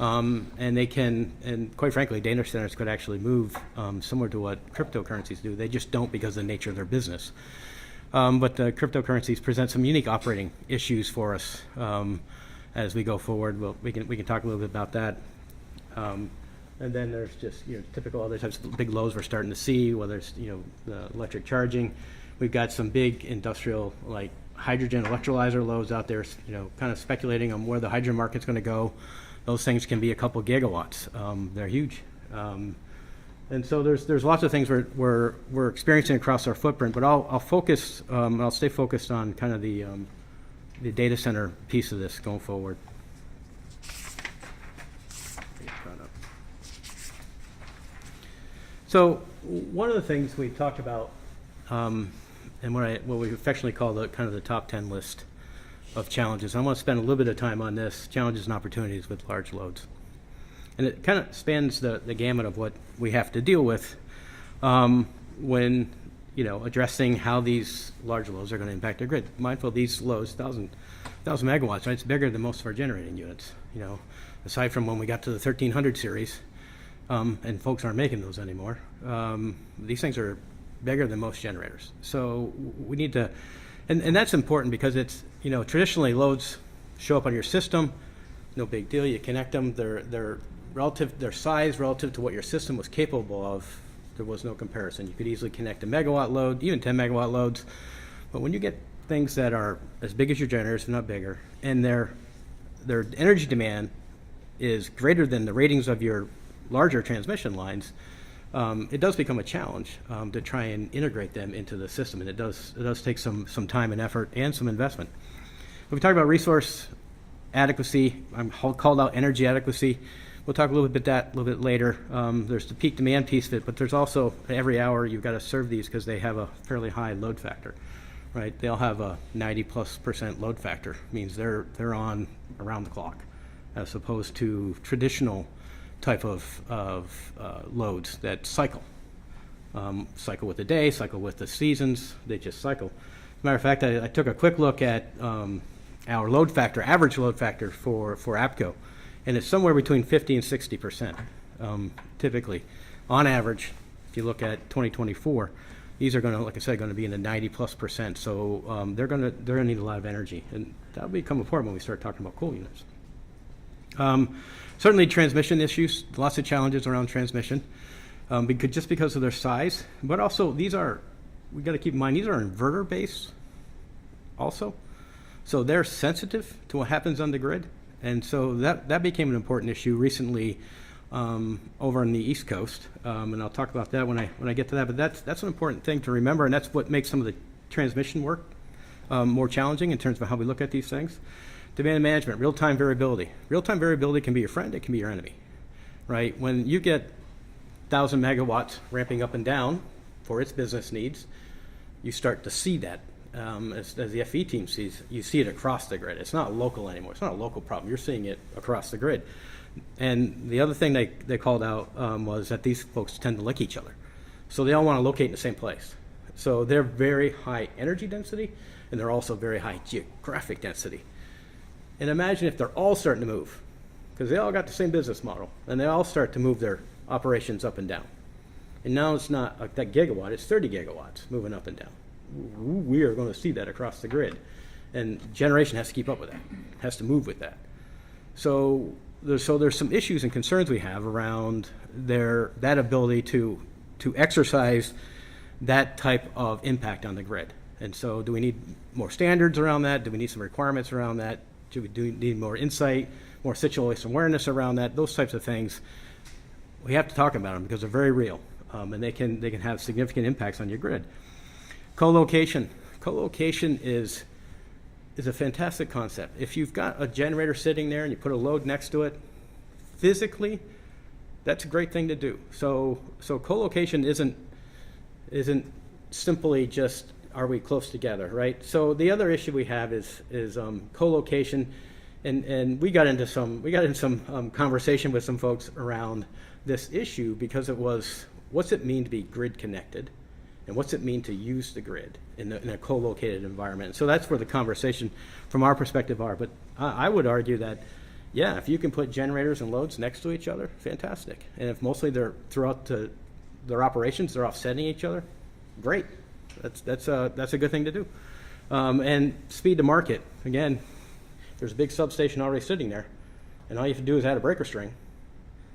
And they can, and quite frankly, data centers could actually move similar to what cryptocurrencies do. They just don't because of the nature of their business. But the cryptocurrencies present some unique operating issues for us as we go forward. We can talk a little bit about that. And then there's just typical other types of big loads we're starting to see, whether it's the electric charging. We've got some big industrial like hydrogen electrolyzer loads out there. Kind of speculating on where the hydrogen market's going to go. Those things can be a couple gigawatts. They're huge. And so there's lots of things we're experiencing across our footprint, but I'll focus, I'll stay focused on kind of the data center piece of this going forward. So one of the things we talked about, and what we affectionately call the kind of the top 10 list of challenges. I want to spend a little bit of time on this, challenges and opportunities with large loads. And it kind of spans the gamut of what we have to deal with when addressing how these large loads are going to impact our grid. Mindful of these loads, 1,000 megawatts, right? It's bigger than most of our generating units. Aside from when we got to the 1300 series, and folks aren't making those anymore. These things are bigger than most generators. So we need to, and that's important because it's traditionally loads show up on your system. No big deal. You connect them. They're relative, their size relative to what your system was capable of. There was no comparison. You could easily connect a megawatt load, even 10 megawatt loads. But when you get things that are as big as your generators, if not bigger, and their energy demand is greater than the ratings of your larger transmission lines, it does become a challenge to try and integrate them into the system, and it does take some time and effort and some investment. When we talk about resource adequacy, I'm called out energy adequacy. We'll talk a little bit about that a little bit later. There's the peak demand piece of it, but there's also every hour you've got to serve these because they have a fairly high load factor, right? They'll have a 90+% load factor, means they're on around the clock, as opposed to traditional type of loads that cycle with the day, cycle with the seasons. They just cycle. As a matter of fact, I took a quick look at our load factor, average load factor for APCO, and it's somewhere between 50 and 60%. Typically, on average, if you look at 2024, these are going to, like I said, going to be in the 90+%. So they're going to need a lot of energy, and that'll become important when we start talking about coal units. Certainly transmission issues, lots of challenges around transmission, because of their size, but also we've got to keep in mind, these are inverter based also. So they're sensitive to what happens on the grid. And so that became an important issue recently over on the East Coast. And I'll talk about that when I get to that, but that's an important thing to remember, and that's what makes some of the transmission work more challenging in terms of how we look at these things. Demand management, real-time variability. Real-time variability can be your friend, it can be your enemy, right? When you get 1,000 megawatts ramping up and down for its business needs, you start to see that as the FE team sees, you see it across the grid. It's not local anymore. It's not a local problem. You're seeing it across the grid. And the other thing they called out was that these folks tend to like each other. So they all want to locate in the same place. So they're very high energy density, and they're also very high geographic density. And imagine if they're all starting to move, because they all got the same business model, and they all start to move their operations up and down. And now it's not that gigawatt, it's 30 gigawatts moving up and down. We are going to see that across the grid. And generation has to keep up with that, has to move with that. So there's some issues and concerns we have around that ability to exercise that type of impact on the grid. And so do we need more standards around that? Do we need some requirements around that? Do we need more insight, more situational awareness around that? Those types of things, we have to talk about them because they're very real, and they can have significant impacts on your grid. Co-location. Co-location is a fantastic concept. If you've got a generator sitting there and you put a load next to it, physically, that's a great thing to do. So co-location isn't simply just, are we close together, right? So the other issue we have is co-location, and we got into some conversation with some folks around this issue because it was, what's it mean to be grid connected, and what's it mean to use the grid in a co-located environment? So that's where the conversation from our perspective are. But I would argue that, yeah, if you can put generators and loads next to each other, fantastic. And if mostly they're throughout their operations, they're offsetting each other, great. That's a good thing to do. And speed to market. Again, there's a big substation already sitting there, and all you have to do is add a breaker string,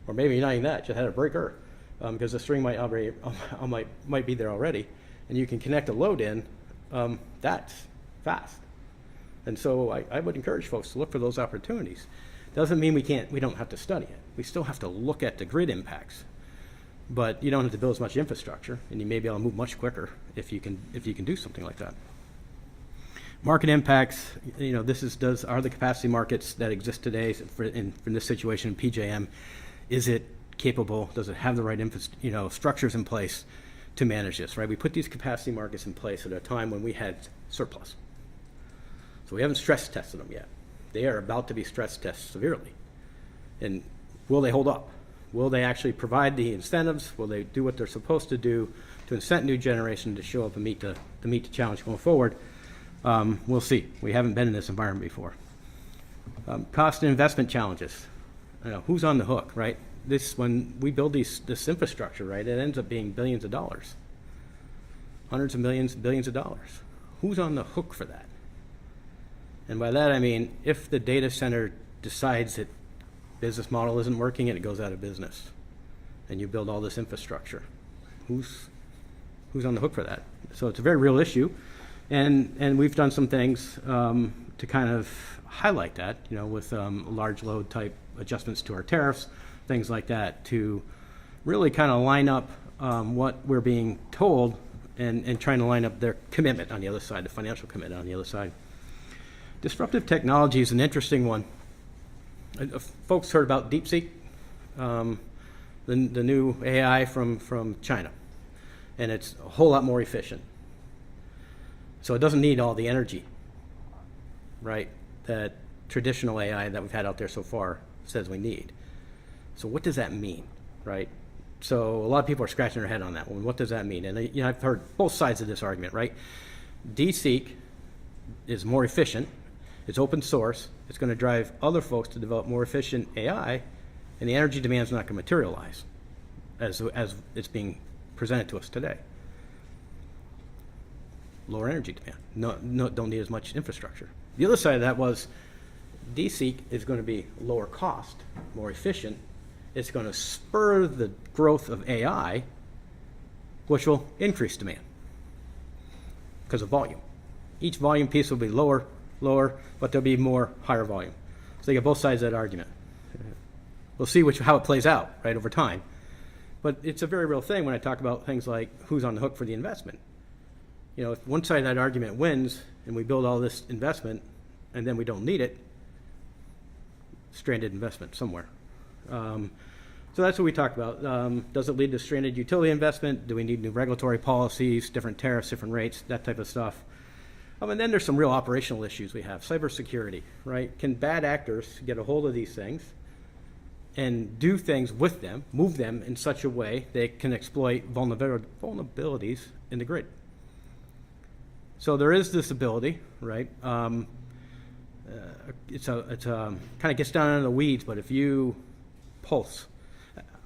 or maybe not even that, just add a breaker, because the string might be there already, and you can connect a load in. That's fast. And so I would encourage folks to look for those opportunities. Doesn't mean we don't have to study it. We still have to look at the grid impacts. But you don't have to build as much infrastructure, and you may be able to move much quicker if you can do something like that. Market impacts, are the capacity markets that exist today in this situation in PJM, is it capable? Does it have the right structures in place to manage this? Right? We put these capacity markets in place at a time when we had surplus, so we haven't stress tested them yet. They are about to be stress tested severely, and will they hold up? Will they actually provide the incentives? Will they do what they're supposed to do to incent new generation to show up and meet the challenge going forward? We'll see. We haven't been in this environment before. Cost and investment challenges. Who's on the hook, right? When we build this infrastructure, right, it ends up being billions of dollars, hundreds of millions, billions of dollars. Who's on the hook for that? And by that I mean, if the data center decides that business model isn't working and it goes out of business, and you build all this infrastructure, who's on the hook for that? So it's a very real issue, and we've done some things to kind of highlight that, with large load type adjustments to our tariffs, things like that, to really kind of line up what we're being told and trying to line up their commitment on the other side, the financial commitment on the other side. Disruptive technology is an interesting one. Folks heard about DeepSeek, the new AI from China, and it's a whole lot more efficient. So it doesn't need all the energy, right, that traditional AI that we've had out there so far says we need. So what does that mean, right? So a lot of people are scratching their head on that one. What does that mean? And I've heard both sides of this argument, right? DeepSeek is more efficient. It's open source. It's going to drive other folks to develop more efficient AI, and the energy demand is not going to materialize as it's being presented to us today. Lower energy demand. No, don't need as much infrastructure. The other side of that was DeepSeek is going to be lower cost, more efficient. It's going to spur the growth of AI, which will increase demand because of volume. Each volume piece will be lower, but there'll be more higher volume. So you get both sides of that argument. We'll see how it plays out, right, over time. But it's a very real thing when I talk about things like who's on the hook for the investment. If one side of that argument wins and we build all this investment and then we don't need it, stranded investment somewhere. So that's what we talked about. Does it lead to stranded utility investment? Do we need new regulatory policies, different tariffs, different rates, that type of stuff? And then there's some real operational issues we have. Cybersecurity, right? Can bad actors get a hold of these things and do things with them, move them in such a way they can exploit vulnerabilities in the grid? So there is this ability, right? It's kind of gets down into the weeds, but if you pulse,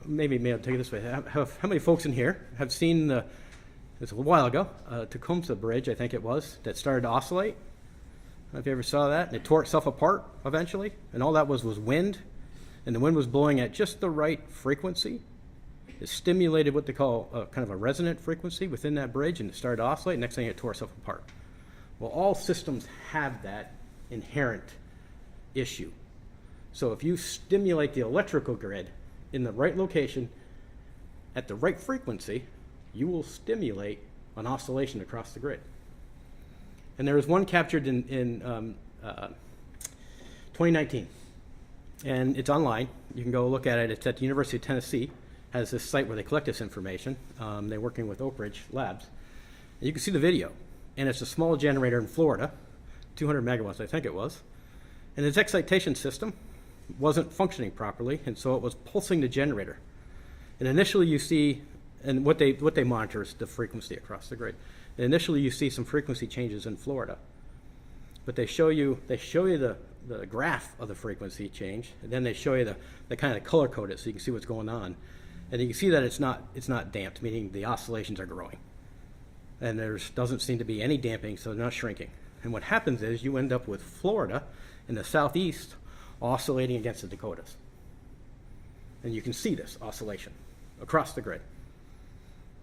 maybe I'll take it this way. How many folks in here have seen it's a while ago, Tecumseh Bridge, I think it was, that started to oscillate? I don't know if you ever saw that. And it tore itself apart eventually, and all that was wind, and the wind was blowing at just the right frequency it stimulated what they call kind of a resonant frequency within that bridge, and it started to oscillate. Next thing, it tore itself apart. Well, all systems have that inherent issue. So if you stimulate the electrical grid in the right location at the right frequency, you will stimulate an oscillation across the grid. And there was one captured in 2019, and it's online. You can go look at it. It's at the University of Tennessee. Has this site where they collect this information. They're working with Oak Ridge Labs. And you can see the video. And it's a small generator in Florida, 200 megawatts, I think it was. And its excitation system wasn't functioning properly, and so it was pulsing the generator. And initially you see, and what they monitor is the frequency across the grid. And initially you see some frequency changes in Florida. But they show you the graph of the frequency change, and then they show you the kind of color code it so you can see what's going on. And you can see that it's not damped, meaning the oscillations are growing. And there doesn't seem to be any damping, so they're not shrinking. And what happens is you end up with Florida in the southeast oscillating against the Dakotas. And you can see this oscillation across the grid.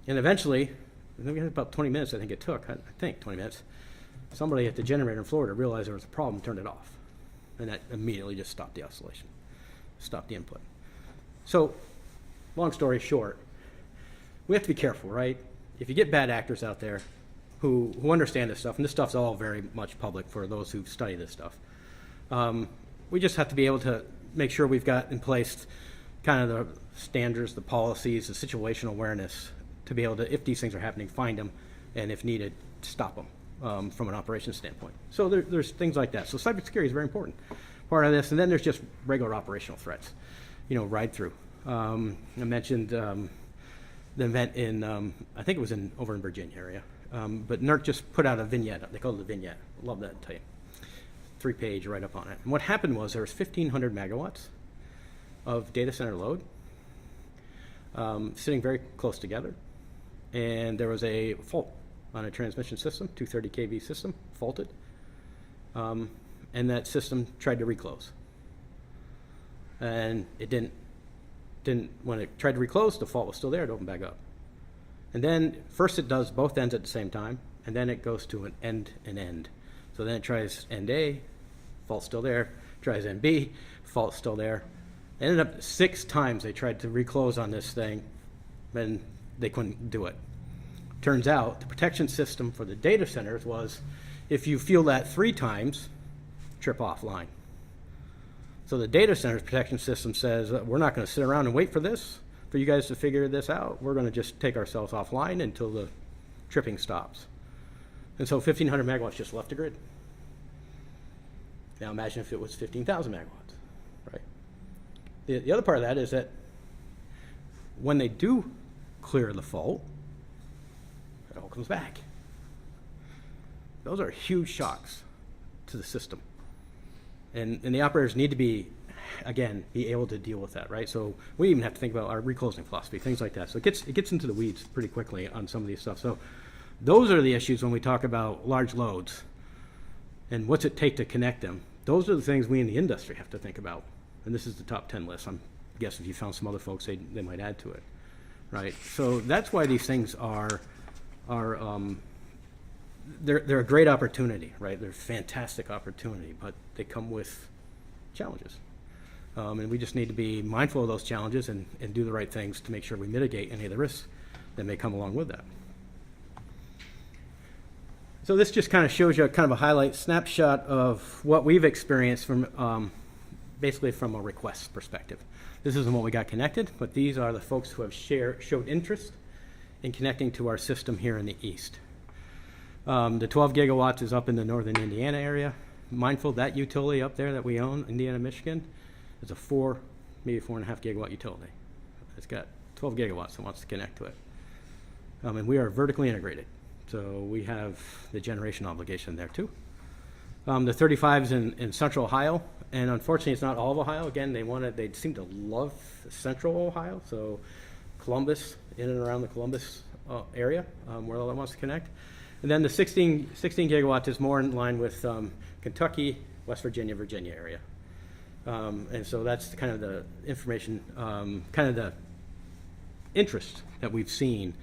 And eventually, about 20 minutes I think it took, 20 minutes, somebody at the generator in Florida realized there was a problem and turned it off. And that immediately just stopped the oscillation, stopped the input. So, long story short, we have to be careful, right? If you get bad actors out there who understand this stuff, and this stuff's all very much public for those who study this stuff, we just have to be able to make sure we've got in place kind of the standards, the policies, the situational awareness to be able to, if these things are happening, find them, and if needed, stop them from an operations standpoint. So there's things like that. So cybersecurity is very important part of this, and then there's just regular operational threats, ride through. I mentioned the event in, I think it was over in Virginia area, but NERC just put out a vignette. They call it a vignette. Love that, I tell you. 3-page right up on it. And what happened was there was 1,500 megawatts of data center load sitting very close together, and there was a fault on a transmission system, 230 kV system, faulted, and that system tried to reclose. And it didn't, when it tried to reclose, the fault was still there, it opened back up. And then first it does both ends at the same time, and then it goes to an end and end. So then it tries end A, fault's still there, tries end B, fault's still there. It ended up 6 times they tried to reclose on this thing, and they couldn't do it. Turns out the protection system for the data centers was, if you feel that 3 times, trip offline. So the data center's protection system says, we're not going to sit around and wait for this, for you guys to figure this out. We're going to just take ourselves offline until the tripping stops. And so 1,500 megawatts just left the grid. Now imagine if it was 15,000 megawatts, right? The other part of that is that when they do clear the fault, it all comes back. Those are huge shocks to the system. And the operators need to be able to deal with that, right? So we even have to think about our reclosing philosophy, things like that. So it gets into the weeds pretty quickly on some of these stuff. So those are the issues when we talk about large loads and what's it take to connect them. Those are the things we in the industry have to think about. And this is the top 10 list. I guess if you found some other folks, they might add to it, right? So that's why these things are they're a great opportunity, right? They're a fantastic opportunity, but they come with challenges. And we just need to be mindful of those challenges and do the right things to make sure we mitigate any of the risks that may come along with that. So this just kind of shows you kind of a highlight snapshot of what we've experienced from basically from a request perspective. This isn't what we got connected, but these are the folks who have showed interest in connecting to our system here in the east. The 12 gigawatts is up in the northern Indiana area. Mindful that utility up there that we own, Indiana, Michigan, is a 4.5 gigawatt utility. It's got 12 gigawatts that wants to connect to it. And we are vertically integrated. So we have the generation obligation there too. The 35's in central Ohio, and unfortunately it's not all of Ohio. Again, they seem to love central Ohio, so Columbus, in and around the Columbus area, where all that wants to connect. And then the 16 gigawatts is more in line with Kentucky, West Virginia, Virginia area. And so that's kind of the information, kind of the interest that we've seen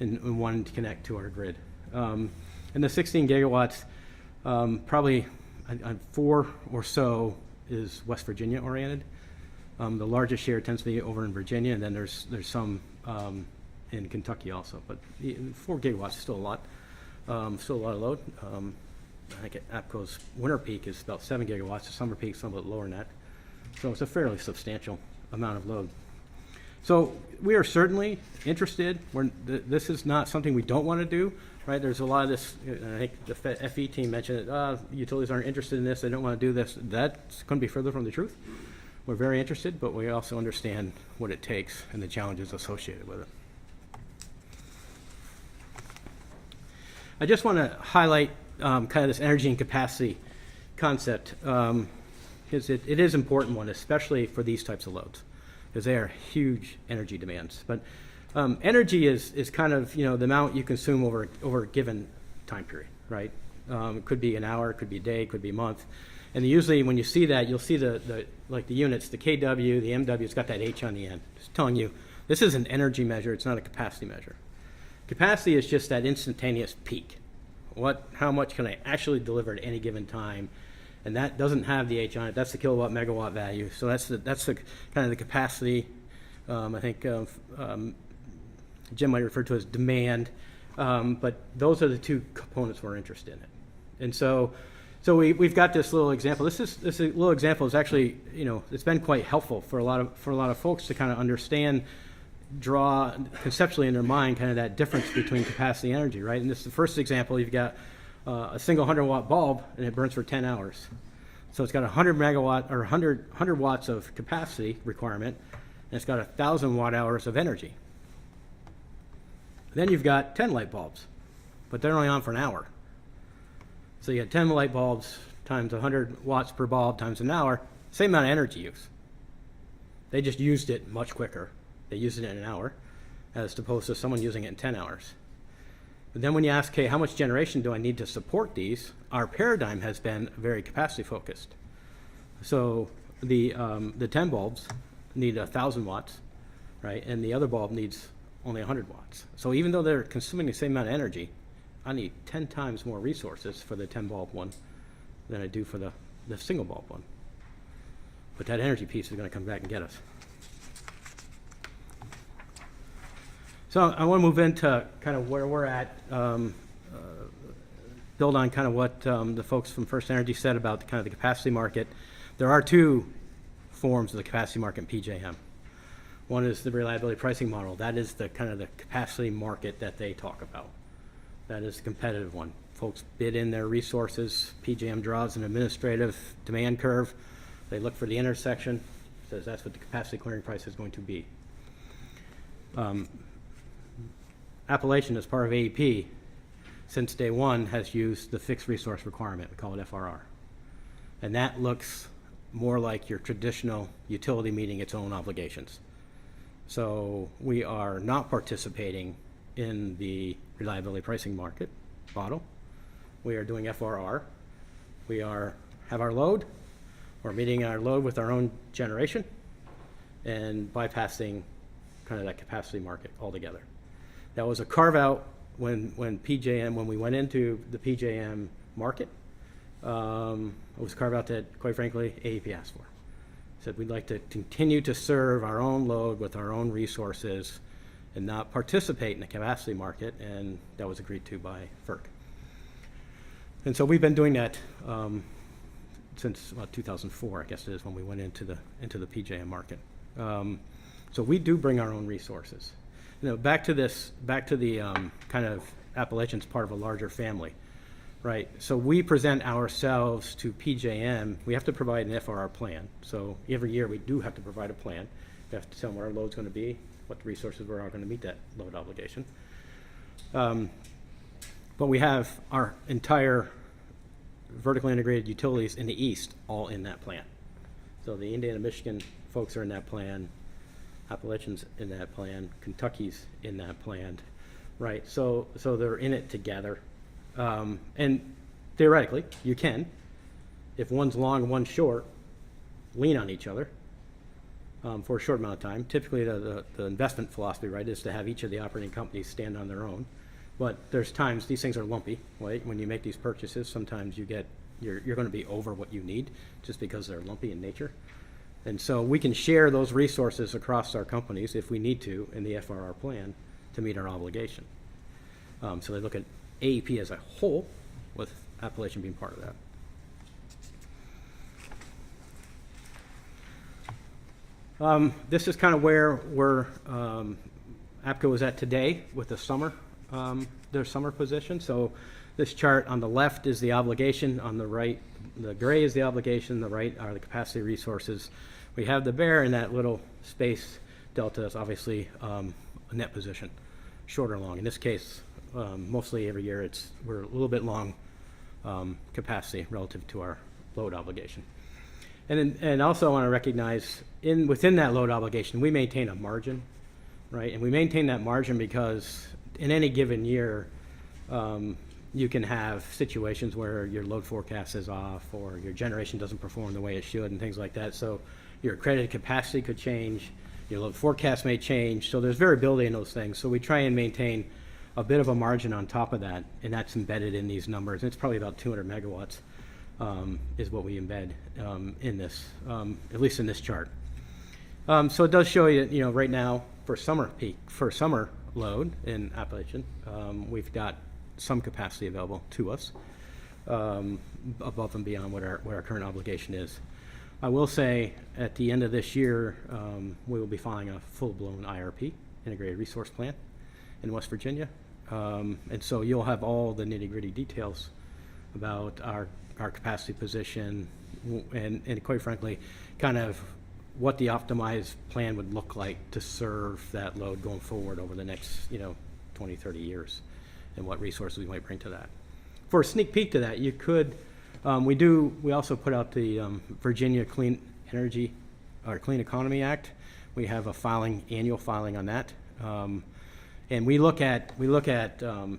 in wanting to connect to our grid. And the 16 gigawatts, probably 4 or so is West Virginia oriented. The largest share tends to be over in Virginia, and then there's some in Kentucky also. But 4 gigawatts is still a lot, still a lot of load. I think APCO's winter peak is about 7 gigawatts. The summer peak is a little bit lower than that. So it's a fairly substantial amount of load. So we are certainly interested. This is not something we don't want to do, right? There's a lot of this, I think the FE team mentioned it, utilities aren't interested in this, they don't want to do this. That's going to be further from the truth. We're very interested, but we also understand what it takes and the challenges associated with it. I just want to highlight kind of this energy and capacity concept, because it is an important one, especially for these types of loads, because they are huge energy demands. But energy is kind of, the amount you consume over a given time period, right? It could be an hour, it could be a day, it could be a month. And usually when you see that, you'll see the units, the KW, the MW, it's got that H on the end. It's telling you this is an energy measure, it's not a capacity measure. Capacity is just that instantaneous peak. How much can I actually deliver at any given time? And that doesn't have the H on it. That's the kilowatt megawatt value. So that's the kind of the capacity. I think Jim might refer to as demand, but those are the two components we're interested in. And so we've got this little example. This little example is actually, it's been quite helpful for a lot of folks to kind of understand, draw conceptually in their mind kind of that difference between capacity and energy, right? And this is the first example. You've got a single 100-watt bulb, and it burns for 10 hours. So it's got 100 megawatt or 100 watts of capacity requirement, and it's got 1,000 watt hours of energy. Then you've got 10 light bulbs, but they're only on for an hour. So you got 10 light bulbs times 100 watts per bulb times an hour, same amount of energy use. They just used it much quicker. They used it in an hour, as opposed to someone using it in 10 hours. But then when you ask, hey, how much generation do I need to support these? Our paradigm has been very capacity focused. So the 10 bulbs need 1,000 watts, right? And the other bulb needs only 100 watts. So even though they're consuming the same amount of energy, I need 10 times more resources for the 10 bulb one than I do for the single bulb one. But that energy piece is going to come back and get us. So I want to move into kind of where we're at, build on kind of what the folks from First Energy said about kind of the capacity market. There are two forms of the capacity market in PJM. One is the reliability pricing model. That is the kind of the capacity market that they talk about. That is the competitive one. Folks bid in their resources. PJM draws an administrative demand curve. They look for the intersection. Says that's what the capacity clearing price is going to be. Appalachian, as part of AEP, since day one, has used the fixed resource requirement. We call it FRR. And that looks more like your traditional utility meeting its own obligations. So we are not participating in the reliability pricing market model. We are doing FRR. We have our load. We're meeting our load with our own generation and bypassing kind of that capacity market altogether. That was a carve out when we went into the PJM market. It was carved out that, quite frankly, AEP asked for. Said we'd like to continue to serve our own load with our own resources and not participate in the capacity market, and that was agreed to by FERC. And so we've been doing that since about 2004, I guess it is, when we went into the PJM market. So we do bring our own resources. Back to the kind of Appalachian's part of a larger family, right? So we present ourselves to PJM. We have to provide an FRR plan. So every year we do have to provide a plan. We have to tell them where our load's going to be, what the resources are going to meet that load obligation. But we have our entire vertically integrated utilities in the east all in that plan. So the Indiana, Michigan folks are in that plan. Appalachian's in that plan, Kentucky's in that plan, right? So they're in it together. And theoretically, you can, if one's long and one's short, lean on each other. for a short amount of time. Typically, the investment philosophy, right, is to have each of the operating companies stand on their own. But there's times, these things are lumpy, right? When you make these purchases, sometimes you're going to be over what you need just because they're lumpy in nature. And so we can share those resources across our companies if we need to in the FRR plan to meet our obligation. So they look at AEP as a whole, with Appalachian being part of that. This is kind of where APCO is at today with the summer, their summer position. So this chart on the left is the obligation, on the right, the gray is the obligation, the right are the capacity resources. We have the bear in that little space delta is obviously a net position, short or long. In this case, mostly every year we're a little bit long capacity relative to our load obligation. And also I want to recognize within that load obligation, we maintain a margin, right? And we maintain that margin because in any given year, you can have situations where your load forecast is off or your generation doesn't perform the way it should and things like that. So your accredited capacity could change, your load forecast may change. So there's variability in those things. So we try and maintain a bit of a margin on top of that, and that's embedded in these numbers. It's probably about 200 megawatts is what we embed in this, at least in this chart. So it does show you, right now for summer load in Appalachian, we've got some capacity available to us above and beyond what our current obligation is. I will say at the end of this year, we will be filing a full-blown IRP, Integrated Resource Plan, in West Virginia. And so you'll have all the nitty-gritty details about our capacity position and quite frankly, kind of what the optimized plan would look like to serve that load going forward over the next, 20, 30 years and what resources we might bring to that. For a sneak peek to that, you could, we also put out the Virginia Clean Energy or Clean Economy Act. We have a annual filing on that. And we look at APCO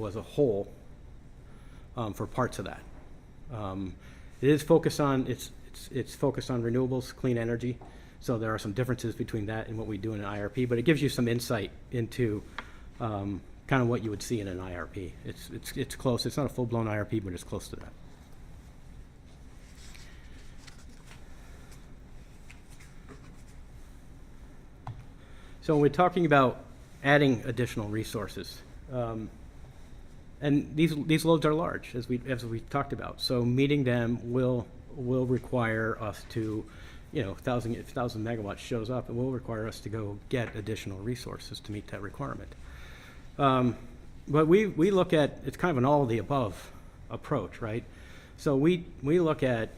as a whole for parts of that. It is focused on it's focused on renewables, clean energy. So there are some differences between that and what we do in an IRP, but it gives you some insight into kind of what you would see in an IRP. It's close. It's not a full-blown IRP, but it's close to that. So when we're talking about adding additional resources, and these loads are large, as we talked about. So meeting them will require us to, if 1,000 megawatts shows up, it will require us to go get additional resources to meet that requirement. But we look at, it's kind of an all of the above approach, right? So we look at,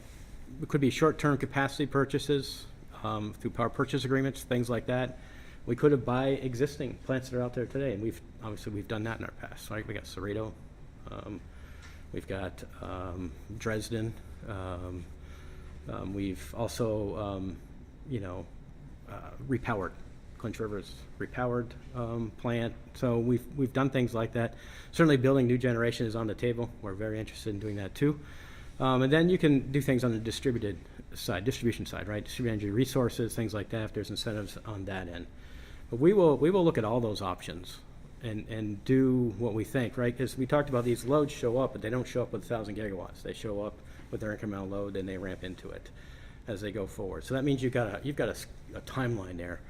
it could be short-term capacity purchases through power purchase agreements, things like that. We could have buy existing plants that are out there today, and we've done that in our past, right? We got Cerrito, we've got Dresden, we've also, repowered. Clinch River's repowered plant. So we've done things like that. Certainly building new generation is on the table. We're very interested in doing that too. And then you can do things on the distribution side, right? Distributed energy resources, things like that, if there's incentives on that end. But we will look at all those options and do what we think, right? Because we talked about these loads show up, but they don't show up with 1,000 gigawatts. They show up with their incremental load, and they ramp into it as they go forward. So that means you've got a timeline there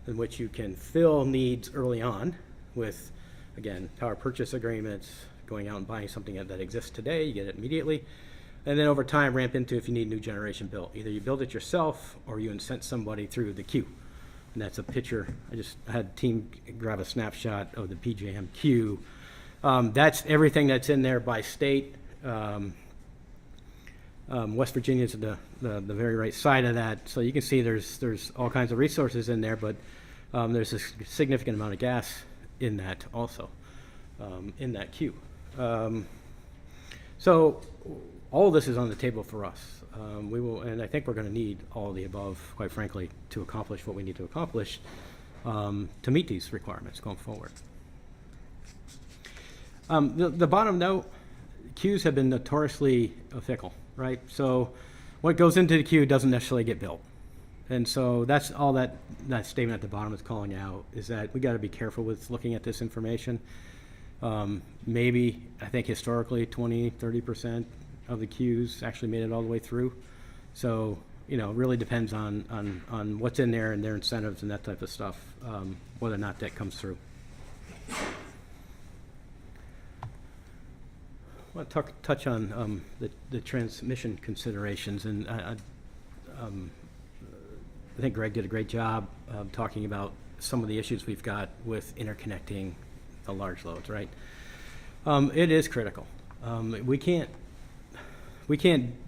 in which you can fill needs early on with, again, power purchase agreements, going out and buying something that exists today, you get it immediately, and then over time ramp into if you need new generation built. Either you build it yourself or you incent somebody through the queue. And that's a picture. I just had a team grab a snapshot of the PJM queue. That's everything that's in there by state. West Virginia is the very right side of that. So you can see there's all kinds of resources in there, but there's a significant amount of gas in that also, in that queue. So all of this is on the table for us. We will, and I think we're going to need all of the above, quite frankly, to accomplish what we need to accomplish to meet these requirements going forward. The bottom note, queues have been notoriously fickle, right? So what goes into the queue doesn't necessarily get built. And so that's all that statement at the bottom is calling out, is that we got to be careful with looking at this information. Maybe, I think historically, 20-30% of the queues actually made it all the way through. So, you know, it really depends on what's in there and their incentives and that type of stuff, whether or not that comes through. I want to touch on the transmission considerations, and I think Greg did a great job talking about some of the issues we've got with interconnecting the large loads, right? It is critical. We can't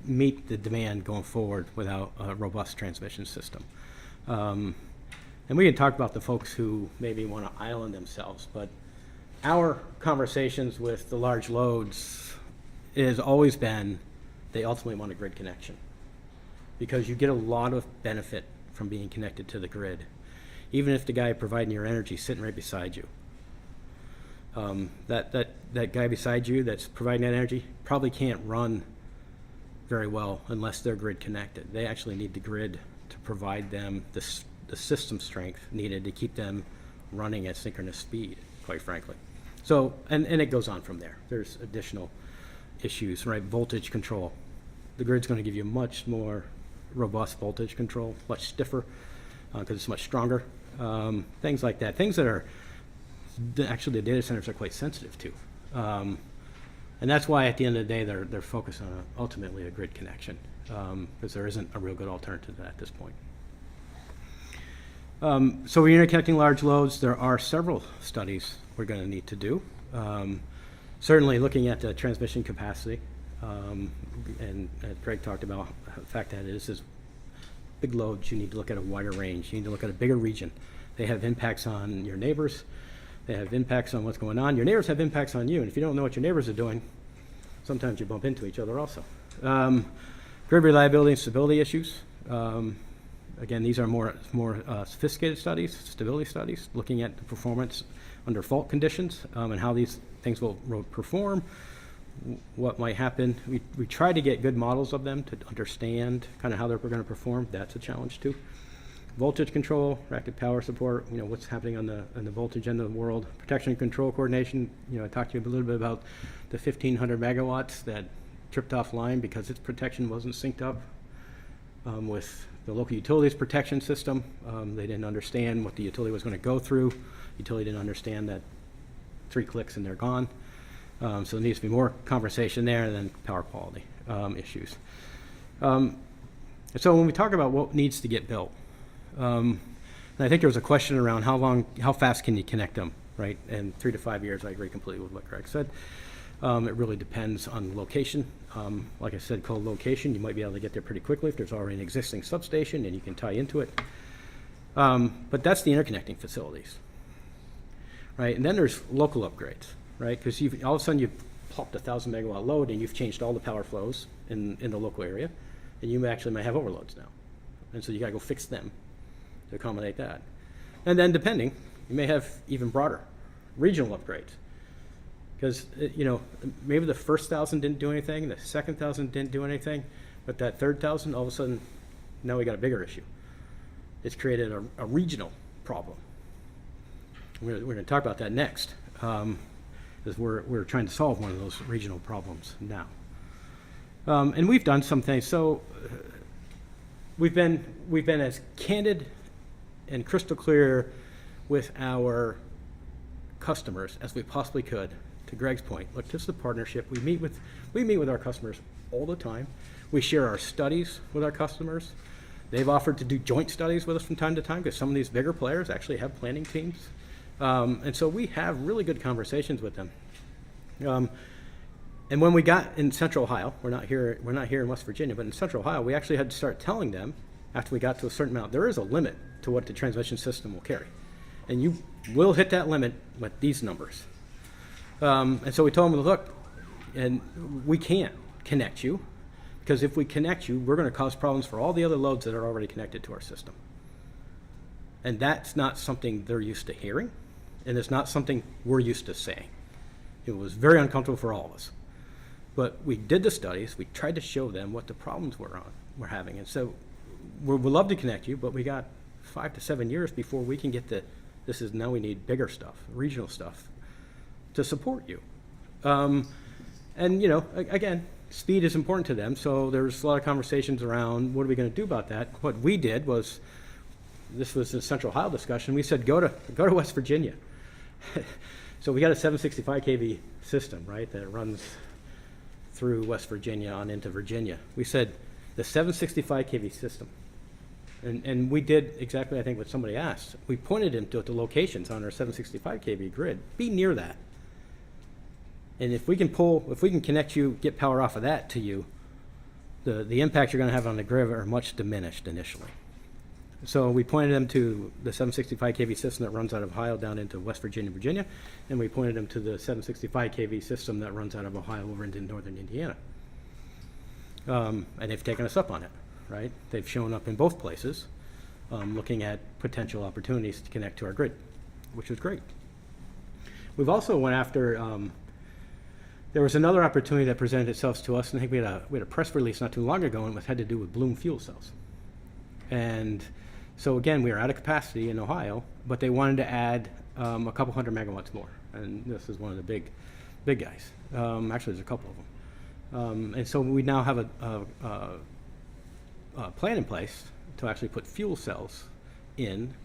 meet the demand going forward without a robust transmission system. And we can talk about the folks who maybe want to island themselves, but our conversations with the large loads has always been they ultimately want a grid connection, because you get a lot of benefit from being connected to the grid, even if the guy providing your energy is sitting right beside you. That guy beside you that's providing that energy probably can't run very well unless they're grid connected. They actually need the grid to provide them the system strength needed to keep them running at synchronous speed, quite frankly. So, and it goes on from there. There's additional issues, right? Voltage control. The grid's going to give you much more robust voltage control, much stiffer, because it's much stronger. Things like that. Things that are actually the data centers are quite sensitive to. And that's why at the end of the day they're focused on ultimately a grid connection, because there isn't a real good alternative to that at this point. So we're interconnecting large loads. There are several studies we're going to need to do. Certainly looking at the transmission capacity, and as Greg talked about, the fact that it is big loads, you need to look at a wider range. You need to look at a bigger region. They have impacts on your neighbors. They have impacts on what's going on. Your neighbors have impacts on you, and if you don't know what your neighbors are doing, sometimes you bump into each other also. Grid reliability and stability issues. Again, these are more sophisticated studies, stability studies, looking at the performance under fault conditions, and how these things will perform, what might happen. We try to get good models of them to understand kind of how they're going to perform. That's a challenge too. Voltage control, reactive power support, you know, what's happening on the voltage end of the world. Protection and control coordination, you know, I talked to you a little bit about the 1,500 megawatts that tripped offline because its protection wasn't synced up with the local utilities protection system. They didn't understand what the utility was going to go through. Utility didn't understand that 3 clicks and they're gone. So there needs to be more conversation there than power quality issues. So when we talk about what needs to get built, and I think there was a question around how fast can you connect them, right? And 3 to 5 years, I agree completely with what Greg said. It really depends on location. Like I said, co-location, you might be able to get there pretty quickly if there's already an existing substation and you can tie into it. But that's the interconnecting facilities, right? And then there's local upgrades, right? Because all of a sudden you've plopped a 1,000 megawatt load and you've changed all the power flows in the local area, and you actually might have overloads now. And so you gotta go fix them to accommodate that. And then depending, you may have even broader regional upgrades. Because, you know, maybe the first 1,000 didn't do anything, the second 1,000 didn't do anything, but that third 1,000, all of a sudden, now we got a bigger issue. It's created a regional problem. We're going to talk about that next, because we're trying to solve one of those regional problems now. And we've done some things. So we've been as candid and crystal clear with our customers as we possibly could. To Greg's point, look, this is a partnership. We meet with our customers all the time. We share our studies with our customers. They've offered to do joint studies with us from time to time because some of these bigger players actually have planning teams. And so we have really good conversations with them. And when we got in Central Ohio, we're not here in West Virginia, but in Central Ohio, we actually had to start telling them after we got to a certain amount, there is a limit to what the transmission system will carry. And you will hit that limit with these numbers. And so we told them, look, and we can't connect you, because if we connect you, we're going to cause problems for all the other loads that are already connected to our system. And that's not something they're used to hearing, and it's not something we're used to saying. It was very uncomfortable for all of us. But we did the studies, we tried to show them what the problems we're having. And so we'd love to connect you, but we got 5 to 7 years before we can get now we need bigger stuff, regional stuff, to support you. And, you know, again, speed is important to them, so there's a lot of conversations around what are we going to do about that. What we did was, this was a Central Ohio discussion, we said go to West Virginia. So we got a 765 kV system, right, that runs through West Virginia on into Virginia. We said the 765 kV system. And we did exactly, I think, what somebody asked. We pointed them to the locations on our 765 kV grid. Be near that. And if we can connect you, get power off of that to you, the impact you're going to have on the grid are much diminished initially. So we pointed them to the 765 kV system that runs out of Ohio down into West Virginia, Virginia, and we pointed them to the 765 kV system that runs out of Ohio over into northern Indiana. And they've taken us up on it, right? They've shown up in both places, looking at potential opportunities to connect to our grid, which was great. We've also went after, there was another opportunity that presented itself to us, and I think we had a press release not too long ago, and it had to do with Bloom fuel cells. And so again, we are out of capacity in Ohio, but they wanted to add a couple hundred megawatts more, and this is one of the big guys. Actually, there's a couple of them. And so we now have a plan in place to actually put fuel cells in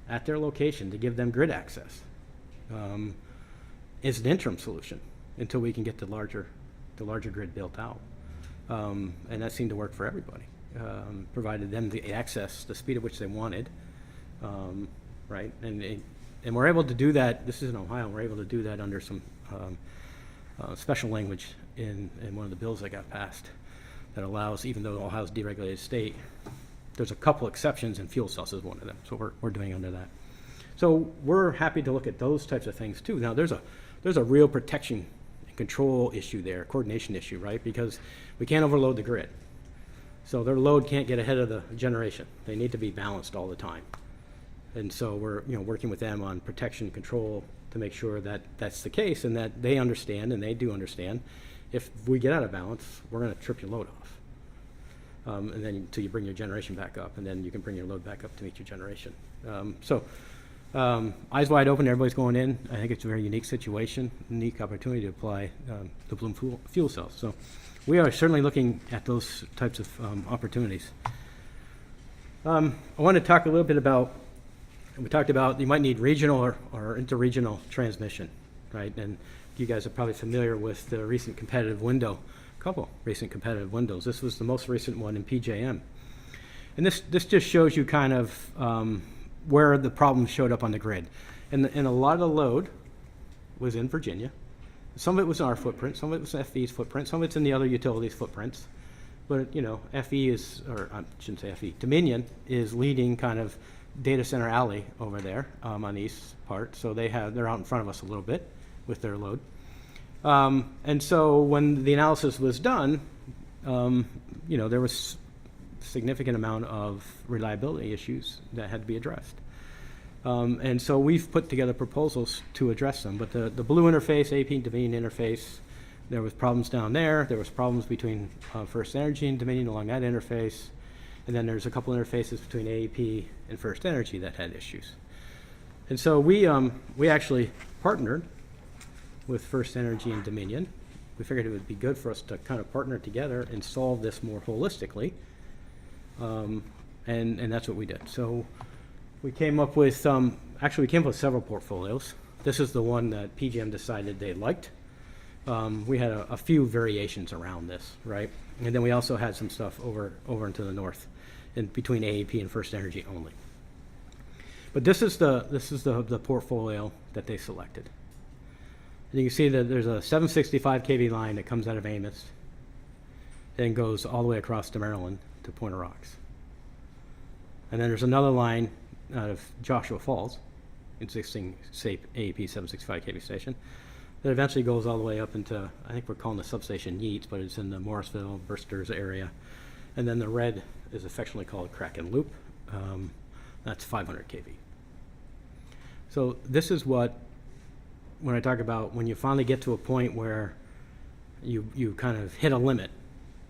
at their location to give them grid access. Is an interim solution until we can get the larger grid built out. And that seemed to work for everybody. Provided them the access, the speed at which they wanted, right? And we're able to do that. This is in Ohio. We're able to do that under some special language in one of the bills that got passed that allows, even though Ohio's a deregulated state, there's a couple exceptions, and fuel cells is one of them. So we're doing under that. So we're happy to look at those types of things too. Now there's a real protection and control issue there, coordination issue, right? Because we can't overload the grid. So their load can't get ahead of the generation. They need to be balanced all the time. And so we're working with them on protection control to make sure that that's the case, and that they understand, and they do understand, if we get out of balance, we're going to trip your load off. And then until you bring your generation back up, and then you can bring your load back up to meet your generation. Eyes wide open, everybody's going in. I think it's a very unique situation, unique opportunity to apply the Bloom fuel cells. So we are certainly looking at those types of opportunities. I want to talk a little bit about, we talked about you might need regional or interregional transmission, right? And you guys are probably familiar with the recent competitive window, a couple recent competitive windows. This was the most recent one in PJM. And this just shows you kind of where the problems showed up on the grid. And a lot of the load was in Virginia. Some of it was in our footprint, some of it was FE's footprint, some of it's in the other utilities' footprints. But, FE is, or I shouldn't say FE, Dominion is leading kind of data center alley over there on the east part. So they're out in front of us a little bit with their load. And so when the analysis was done, there was significant amount of reliability issues that had to be addressed. And so we've put together proposals to address them. But the Blue interface, AP Dominion interface, there was problems down there. There was problems between First Energy and Dominion along that interface. And then there's a couple interfaces between AEP and First Energy that had issues. And so we actually partnered with First Energy and Dominion. We figured it would be good for us to kind of partner together and solve this more holistically. And that's what we did. So we came up with, we came up with several portfolios. This is the one that PJM decided they liked. We had a few variations around this, right? And then we also had some stuff over into the north, in between AEP and First Energy only. But this is the portfolio that they selected. And you can see that there's a 765 kV line that comes out of Amos, and goes all the way across to Maryland to Pointer Rocks. And then there's another line out of Joshua Falls, existing AEP 765 kV station, that eventually goes all the way up into, I think we're calling the substation Yeats, but it's in the Morrisville, Brewsters area. And then the red is affectionately called Kraken Loop. That's 500 kV. So this is what, when I talk about when you finally get to a point where you kind of hit a limit,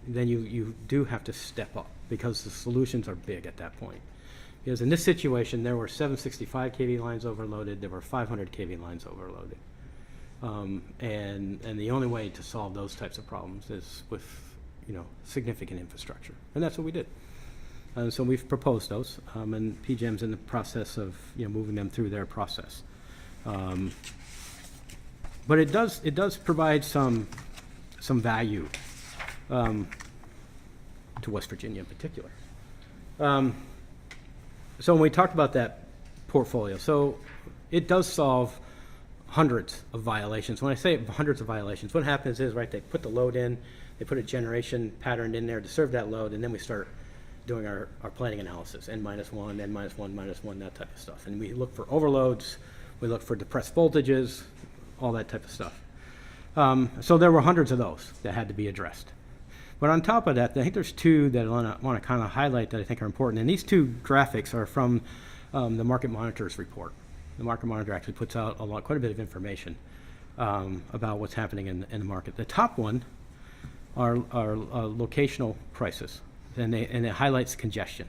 then you do have to step up because the solutions are big at that point. Because in this situation, there were 765 kV lines overloaded, there were 500 kV lines overloaded. And the only way to solve those types of problems is with, significant infrastructure. And that's what we did. And so we've proposed those, and PJM's in the process of, moving them through their process. But it does provide some value to West Virginia in particular. So when we talked about that portfolio, so it does solve hundreds of violations. When I say hundreds of violations, what happens is, right, they put the load in, they put a generation pattern in there to serve that load, and then we start doing our planning analysis, N-1, N-1, -1, that type of stuff. And we look for overloads, we look for depressed voltages, all that type of stuff. So there were hundreds of those that had to be addressed. But on top of that, I think there's two that I want to kind of highlight that I think are important. And these two graphics are from the Market Monitor's report. The Market Monitor actually puts out quite a bit of information about what's happening in the market. The top one are locational prices, and it highlights congestion.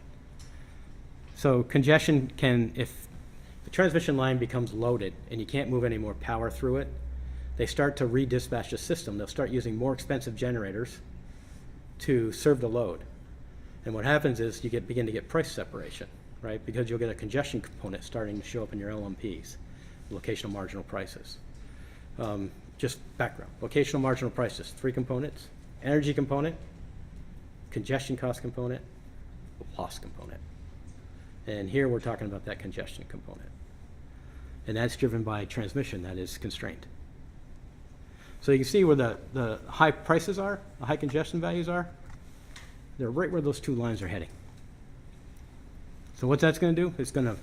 So congestion can, if the transmission line becomes loaded and you can't move any more power through it, they start to redispatch the system. They'll start using more expensive generators to serve the load. And what happens is you begin to get price separation, right? Because you'll get a congestion component starting to show up in your LMPs, locational marginal prices. Just background, locational marginal prices, 3 components: energy component, congestion cost component, loss component. And here we're talking about that congestion component. And that's driven by transmission that is constrained. So you can see where the high prices are, the high congestion values are. They're right where those two lines are heading. So what that's going to do, it's going to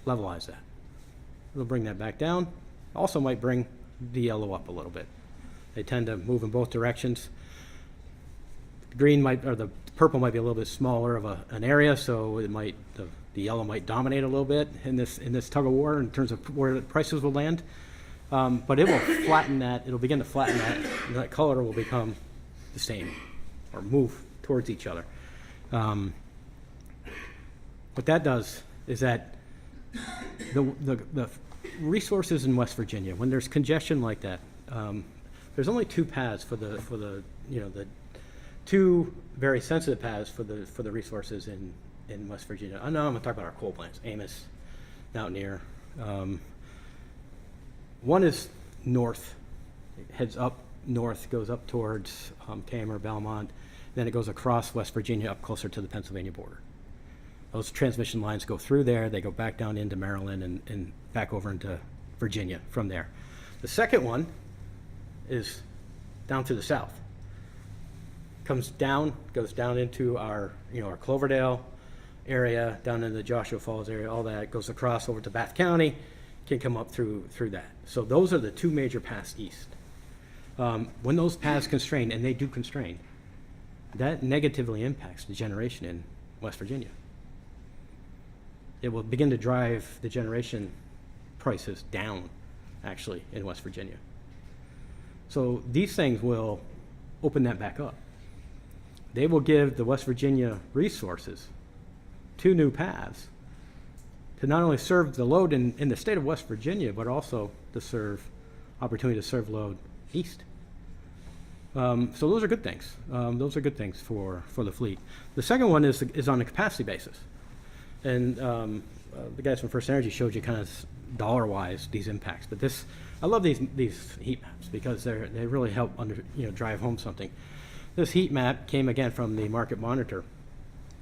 levelize that. It'll bring that back down. Also might bring the yellow up a little bit. They tend to move in both directions. The green or the purple might be a little bit smaller of an area, so it might, the yellow might dominate a little bit in this tug of war in terms of where the prices will land. But it will flatten that, it'll begin to flatten that, and that color will become the same, or move towards each other. What that does is that the resources in West Virginia, when there's congestion like that, there's only 2 paths for the the 2 very sensitive paths for the resources in West Virginia. I know I'm going to talk about our coal plants, Amos, Mountaineer. One is north, it heads up north, goes up towards Tamer, Belmont, then it goes across West Virginia up closer to the Pennsylvania border. Those transmission lines go through there, they go back down into Maryland and back over into Virginia from there. The second one is down to the south. Goes down into our Cloverdale area, down into the Joshua Falls area, all that, goes across over to Bath County, can come up through that. So those are the 2 major paths east. When those paths constrain, and they do constrain, that negatively impacts the generation in West Virginia. It will begin to drive the generation prices down, actually, in West Virginia. So these things will open that back up. They will give the West Virginia resources 2 new paths to not only serve the load in the state of West Virginia, but also to opportunity to serve load east. So those are good things. Those are good things for the fleet. The second one is on a capacity basis. And the guys from First Energy showed you kind of dollar-wise these impacts. But I love these heat maps because they really help drive home something. This heat map came again from the Market Monitor,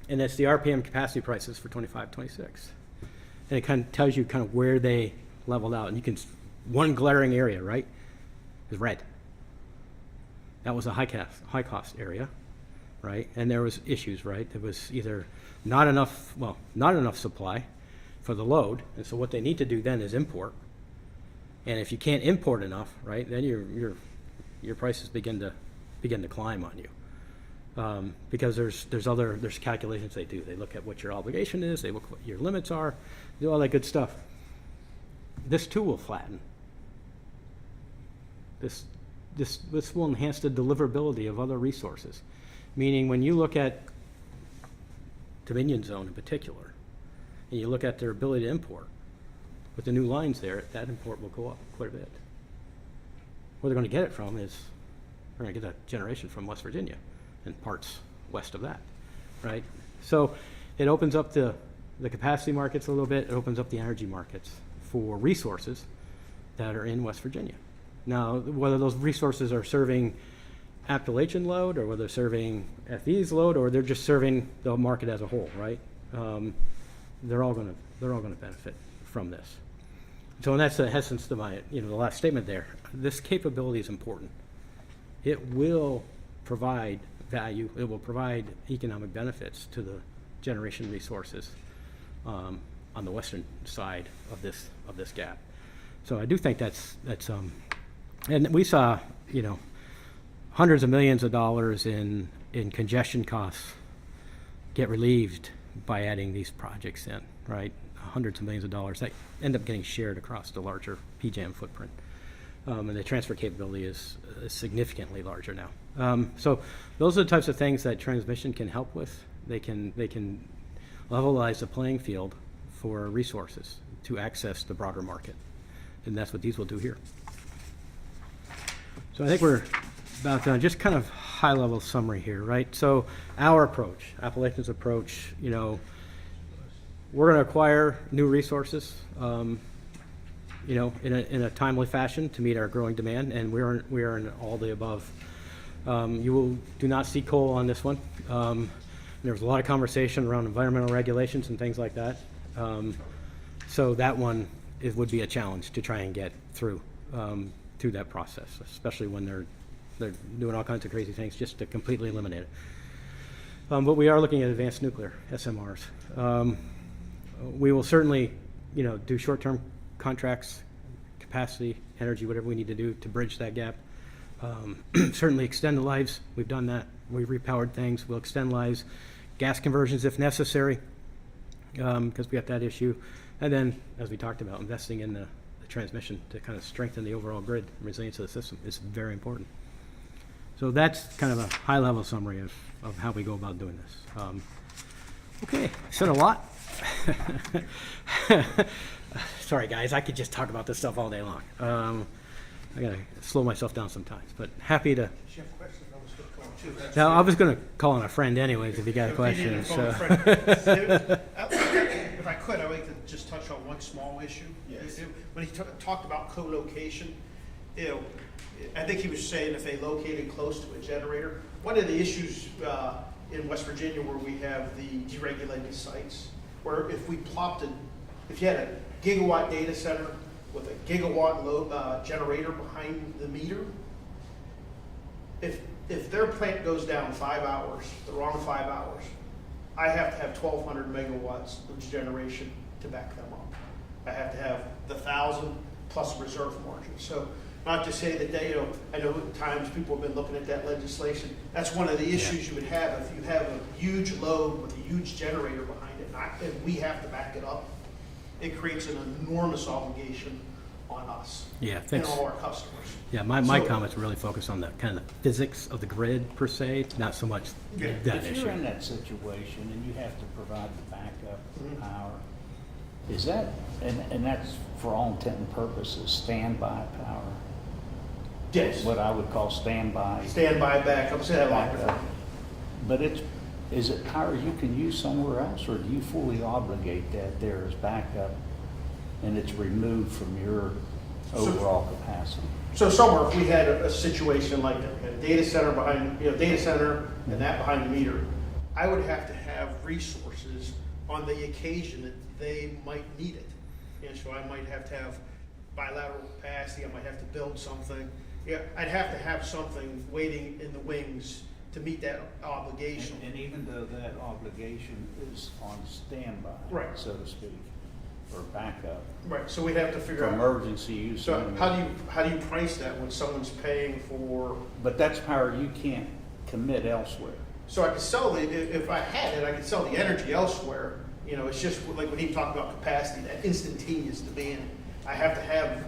and it's the RPM capacity prices for 25-26. And it kind of tells you kind of where they leveled out. And one glaring area, right, is red. That was a high cost area, right? And there was issues, right? There was either not enough supply for the load. And so what they need to do then is import. And if you can't import enough, right, then your prices begin to climb on you. Because there's calculations they do. They look at what your obligation is, they look at what your limits are, do all that good stuff. This too will flatten. This will enhance the deliverability of other resources. Meaning when you look at Dominion Zone in particular, and you look at their ability to import, with the new lines there, that import will go up quite a bit. Where they're going to get it from is, they're going to get that generation from West Virginia and parts west of that, right? So it opens up the capacity markets a little bit. It opens up the energy markets for resources that are in West Virginia. Now, whether those resources are serving Appalachian load, or whether they're serving FE's load, or they're just serving the market as a whole, right? They're all going to benefit from this. So, and that's the essence to my, the last statement there. This capability is important. It will provide value. It will provide economic benefits to the generation resources on the western side of this gap. So I do think that's and we saw, hundreds of millions of dollars in congestion costs get relieved by adding these projects in, right? Hundreds of millions of dollars that end up getting shared across the larger PJM footprint. And the transfer capability is significantly larger now. So those are the types of things that transmission can help with. They can levelize the playing field for resources to access the broader market. And that's what these will do here. So I think we're about done. Just kind of high-level summary here, right? So our approach, Appalachian's approach, we're going to acquire new resources, in a timely fashion to meet our growing demand, and we are in all the above. Do not see coal on this one. There was a lot of conversation around environmental regulations and things like that. So that one would be a challenge to try and get through that process, especially when they're doing all kinds of crazy things just to completely eliminate it. But we are looking at advanced nuclear, SMRs. We will certainly, do short-term contracts, capacity, energy, whatever we need to do to bridge that gap. Certainly extend the lives. We've done that. We've repowered things. We'll extend lives, gas conversions if necessary, because we got that issue. And then, as we talked about, investing in the transmission to kind of strengthen the overall grid resilience of the system is very important. So that's kind of a high-level summary of how we go about doing this. Okay, said a lot. Sorry, guys, I could just talk about this stuff all day long. I gotta slow myself down sometimes, but happy to. Now, I was going to call on a friend anyways if you got a question. So. If I could, I'd like to just touch on one small issue. Yes. When he talked about co-location, I think he was saying if they located close to a generator. One of the issues in West Virginia where we have the deregulated sites, where if you had a gigawatt data center with a gigawatt load generator behind the meter, if their plant goes down 5 hours, the wrong 5 hours, I have to have 1,200 megawatts of generation to back them up. I have to have the 1,000 plus reserve margin. So not to say that I know at times people have been looking at that legislation. That's one of the issues you would have if you have a huge load with a huge generator behind it, and we have to back it up. It creates an enormous obligation on us and thanks. all our customers. Yeah, my comments really focus on the kind of the physics of the grid per se, not so much that If issue. you're in that situation and you have to provide the backup power, is that, and that's for all intent and purposes, standby power? Yes. What I would call standby. Standby backup, say that like backup. But is it power you can use somewhere else, or do you fully obligate that there as backup and it's removed from your overall capacity? So somewhere, if we had a situation like a data center behind, data center and that behind the meter, I would have to have resources on the occasion that they might need it. And so I might have to have bilateral capacity, I might have to build something. Yeah, I'd have to have something waiting in the wings to meet that obligation. And even though that obligation is on standby, Right. so to speak, or backup, Right, so we'd have to for figure out. emergency use. So only. how do you price that when someone's paying for? But that's power you can't commit elsewhere. So I could sell if I had it, I could sell the energy elsewhere. It's just like when he talked about capacity, that instantaneous demand. I have to have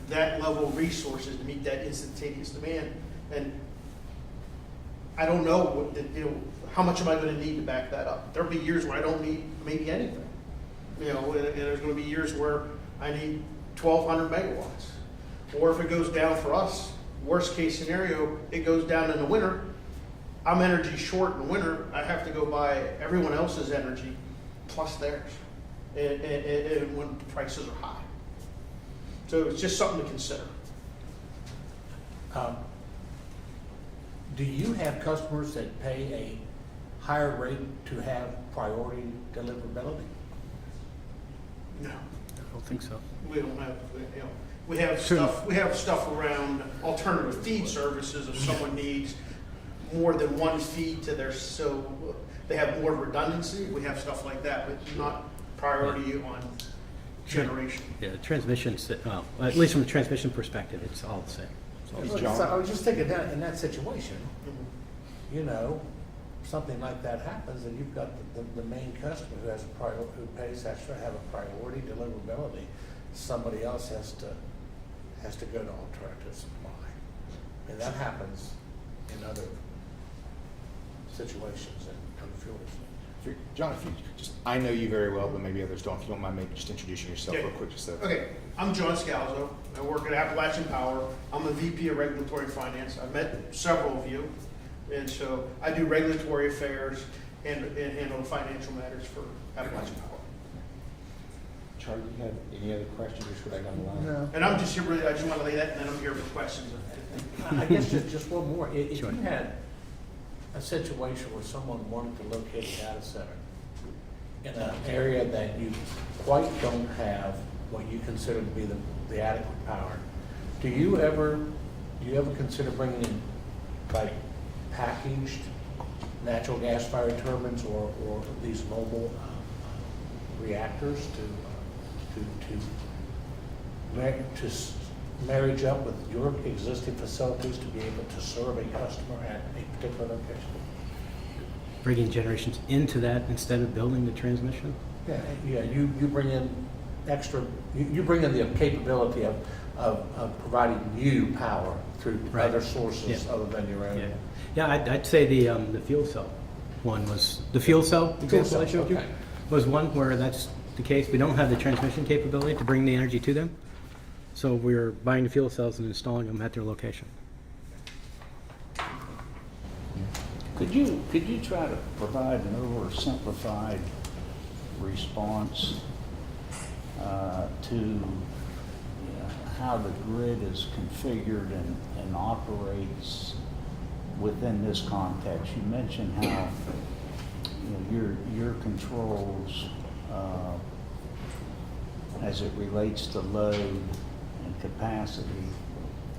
that level of resources to meet that instantaneous demand. And I don't know how much am I gonna need to back that up? There'll be years where I don't need maybe anything. You know, and there's gonna be years where I need 1,200 megawatts. Or if it goes down for us, worst case scenario, it goes down in the winter. I'm energy short in the winter. I have to go buy everyone else's energy plus theirs, and when prices are high. So it's just something to consider. Do you have customers that pay a higher rate to have priority deliverability? No, I don't think so. we don't have, you know, we have stuff around alternative feed services if someone needs more than one feed to their, so they have more redundancy. We have stuff like that, but not priority on generation. Yeah, the transmission, well, at least from a transmission perspective, it's all the same. It's all the same. So I was just thinking that in that situation, you know, something like that happens, and you've got the main customer who has a who pays extra, have a priority deliverability. Somebody else has to go to alternative supply, and that happens in other situations and fuels. John, if you just, I know you very well, but maybe others don't. If you don't mind, maybe just introducing yourself Okay. real quick, just so. Okay, I'm John Scalzo. I work at Appalachian Power. I'm a VP of Regulatory Finance. I've met several of you, and so I do regulatory affairs and handle financial matters for Appalachian Power. Charlie, you have any other questions, or should I go on the line? No. And I'm just here, really, I just want to lay that, and then I'm here for questions. I guess just one more. If Sure. you had a situation where someone wanted to locate a data center in an area that you quite don't have what you consider to be the adequate power, do you ever consider bringing in like packaged natural gas fired turbines or these mobile reactors to marriage up with your existing facilities to be able to serve a customer at a particular location? Bringing generations into that instead of building the transmission? Yeah, you bring in extra, you bring in the capability of providing new power through Right. other sources Yeah. other than your own. Yeah, I'd say the fuel cell one was, the fuel cell example I cells, showed you okay. was one where that's the case. We don't have the transmission capability to bring the energy to them. So we're buying the fuel cells and installing them at their location. Could you try to provide an oversimplified response to how the grid is configured and operates within this context? You mentioned how your controls as it relates to load and capacity,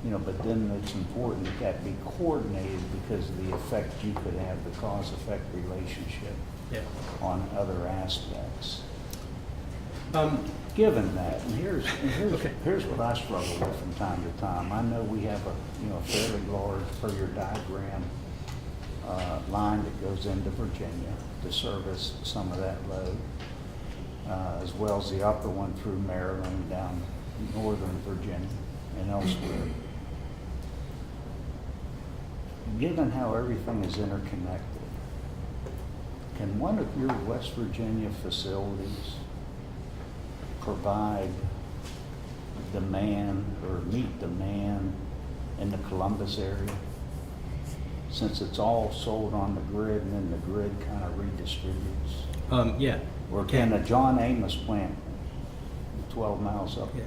but then it's important that that be coordinated because of the effect you could have, the cause-effect relationship on other aspects. Given that, and here's what I struggle with from time to time. I know we have a fairly large, per your diagram, line that goes into Virginia to service some of that load, as well as the upper one through Maryland, down northern Virginia and elsewhere. Given how everything is interconnected, can one of your West Virginia facilities provide demand or meet demand in the Columbus area? Since it's all sold on the grid and then the grid kind of redistributes? Yeah. Or can a John Amos plant 12 miles up Yeah.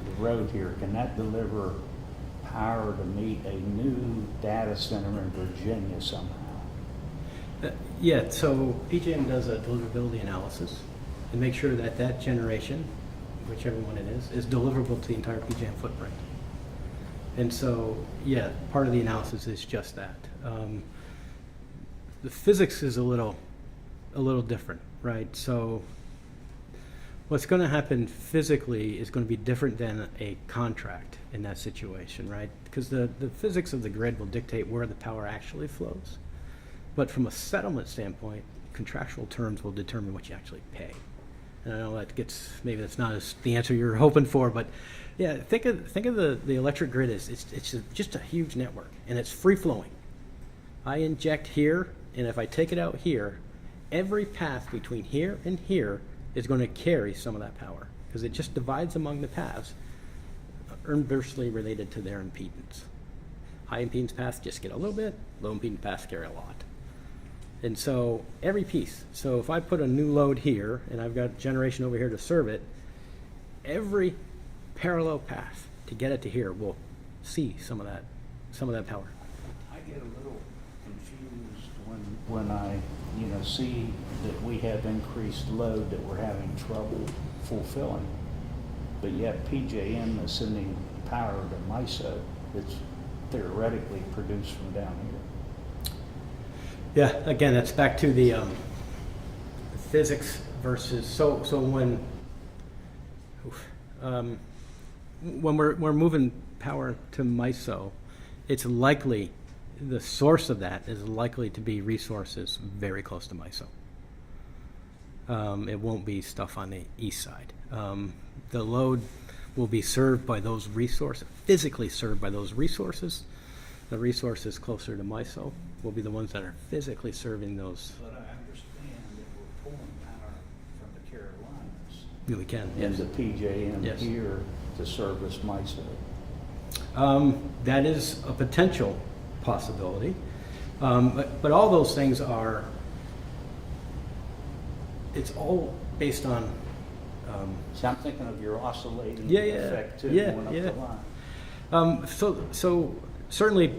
the road here, can that deliver power to meet a new data center in Virginia somehow? Yeah, so PJM does a deliverability analysis and make sure that that generation, whichever one it is deliverable to the entire PJM footprint. And so, yeah, part of the analysis is just that. The physics is a little different, right? So what's going to happen physically is going to be different than a contract in that situation, right? Because the physics of the grid will dictate where the power actually flows. But from a settlement standpoint, contractual terms will determine what you actually pay. And I know that maybe that's not the answer you're hoping for, but yeah, think of the electric grid as it's just a huge network and it's free flowing. I inject here And if I take it out here, every path between here and here is going to carry some of that power because it just divides among the paths inversely related to their impedance. High impedance paths just get a little bit, low impedance paths carry a lot. And so every piece, so if I put a new load here and I've got generation over here to serve it, every parallel path to get it to here will see some of that power. I get a little confused when I, see that we have increased load that we're having trouble fulfilling. But yet PJM is sending power to MISO that's theoretically produced from down here. Yeah, again, that's back to the physics versus, so when we're moving power to MISO, it's likely, the source of that is likely to be resources very close to MISO. It won't be stuff on the east side. The load will be served by those resources, physically served by those resources. The resources closer to MISO will be the ones that are physically serving those. But I understand that we're pulling power from the Carolinas Yeah, we can, yes. into PJM Yes. here to service MISO. That is a potential possibility. But all those things are, it's all based on, See, I'm thinking of your oscillating Yeah, effect too, yeah, going up yeah. the line. so certainly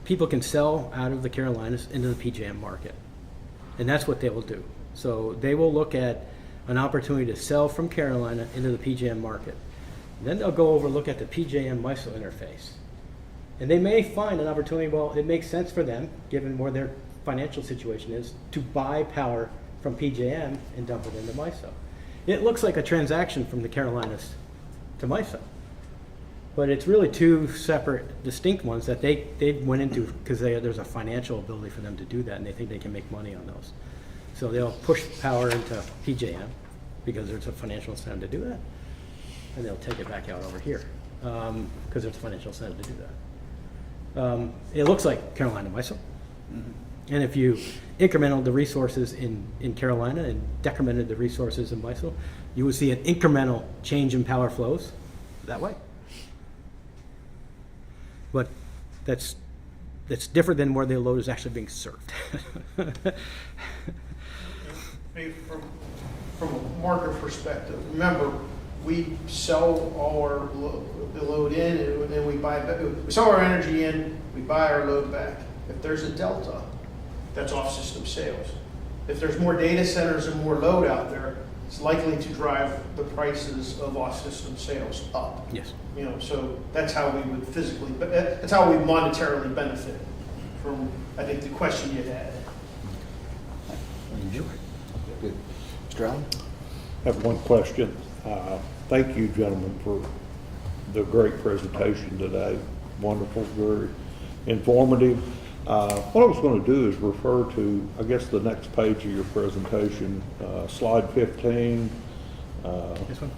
people can sell out of the Carolinas into the PJM market. And that's what they will do. So they will look at an opportunity to sell from Carolina into the PJM market. Then they'll go over, look at the PJM MISO interface. And they may find an opportunity, well, it makes sense for them, given where their financial situation is, to buy power from PJM and dump it into MISO. It looks like a transaction from the Carolinas to MISO. But it's really two separate, distinct ones that they went into because there's a financial ability for them to do that, and they think they can make money on those. So they'll push power into PJM because there's a financial incentive to do that, and they'll take it back out over here because there's a financial incentive to do that. It looks like Carolina MISO. And if you incremented the resources in Carolina and decremented the resources in MISO, you would see an incremental change in power flows that way. But that's different than where the load is actually being served. Maybe from a market perspective, remember, we sell all our the load in and then we sell our energy in, we buy our load back. If there's a delta, that's off-system sales. If there's more data centers and more load out there, it's likely to drive the prices of off-system sales up. Yes. So that's how we would physically, but that's how we monetarily benefit from, I think, the question you had. Good. Mr. Allen? I have one question. Thank you, gentlemen, for the great presentation today. Wonderful, very informative. What I was going to do is refer to, I guess, the next page of your presentation, slide 15. This one?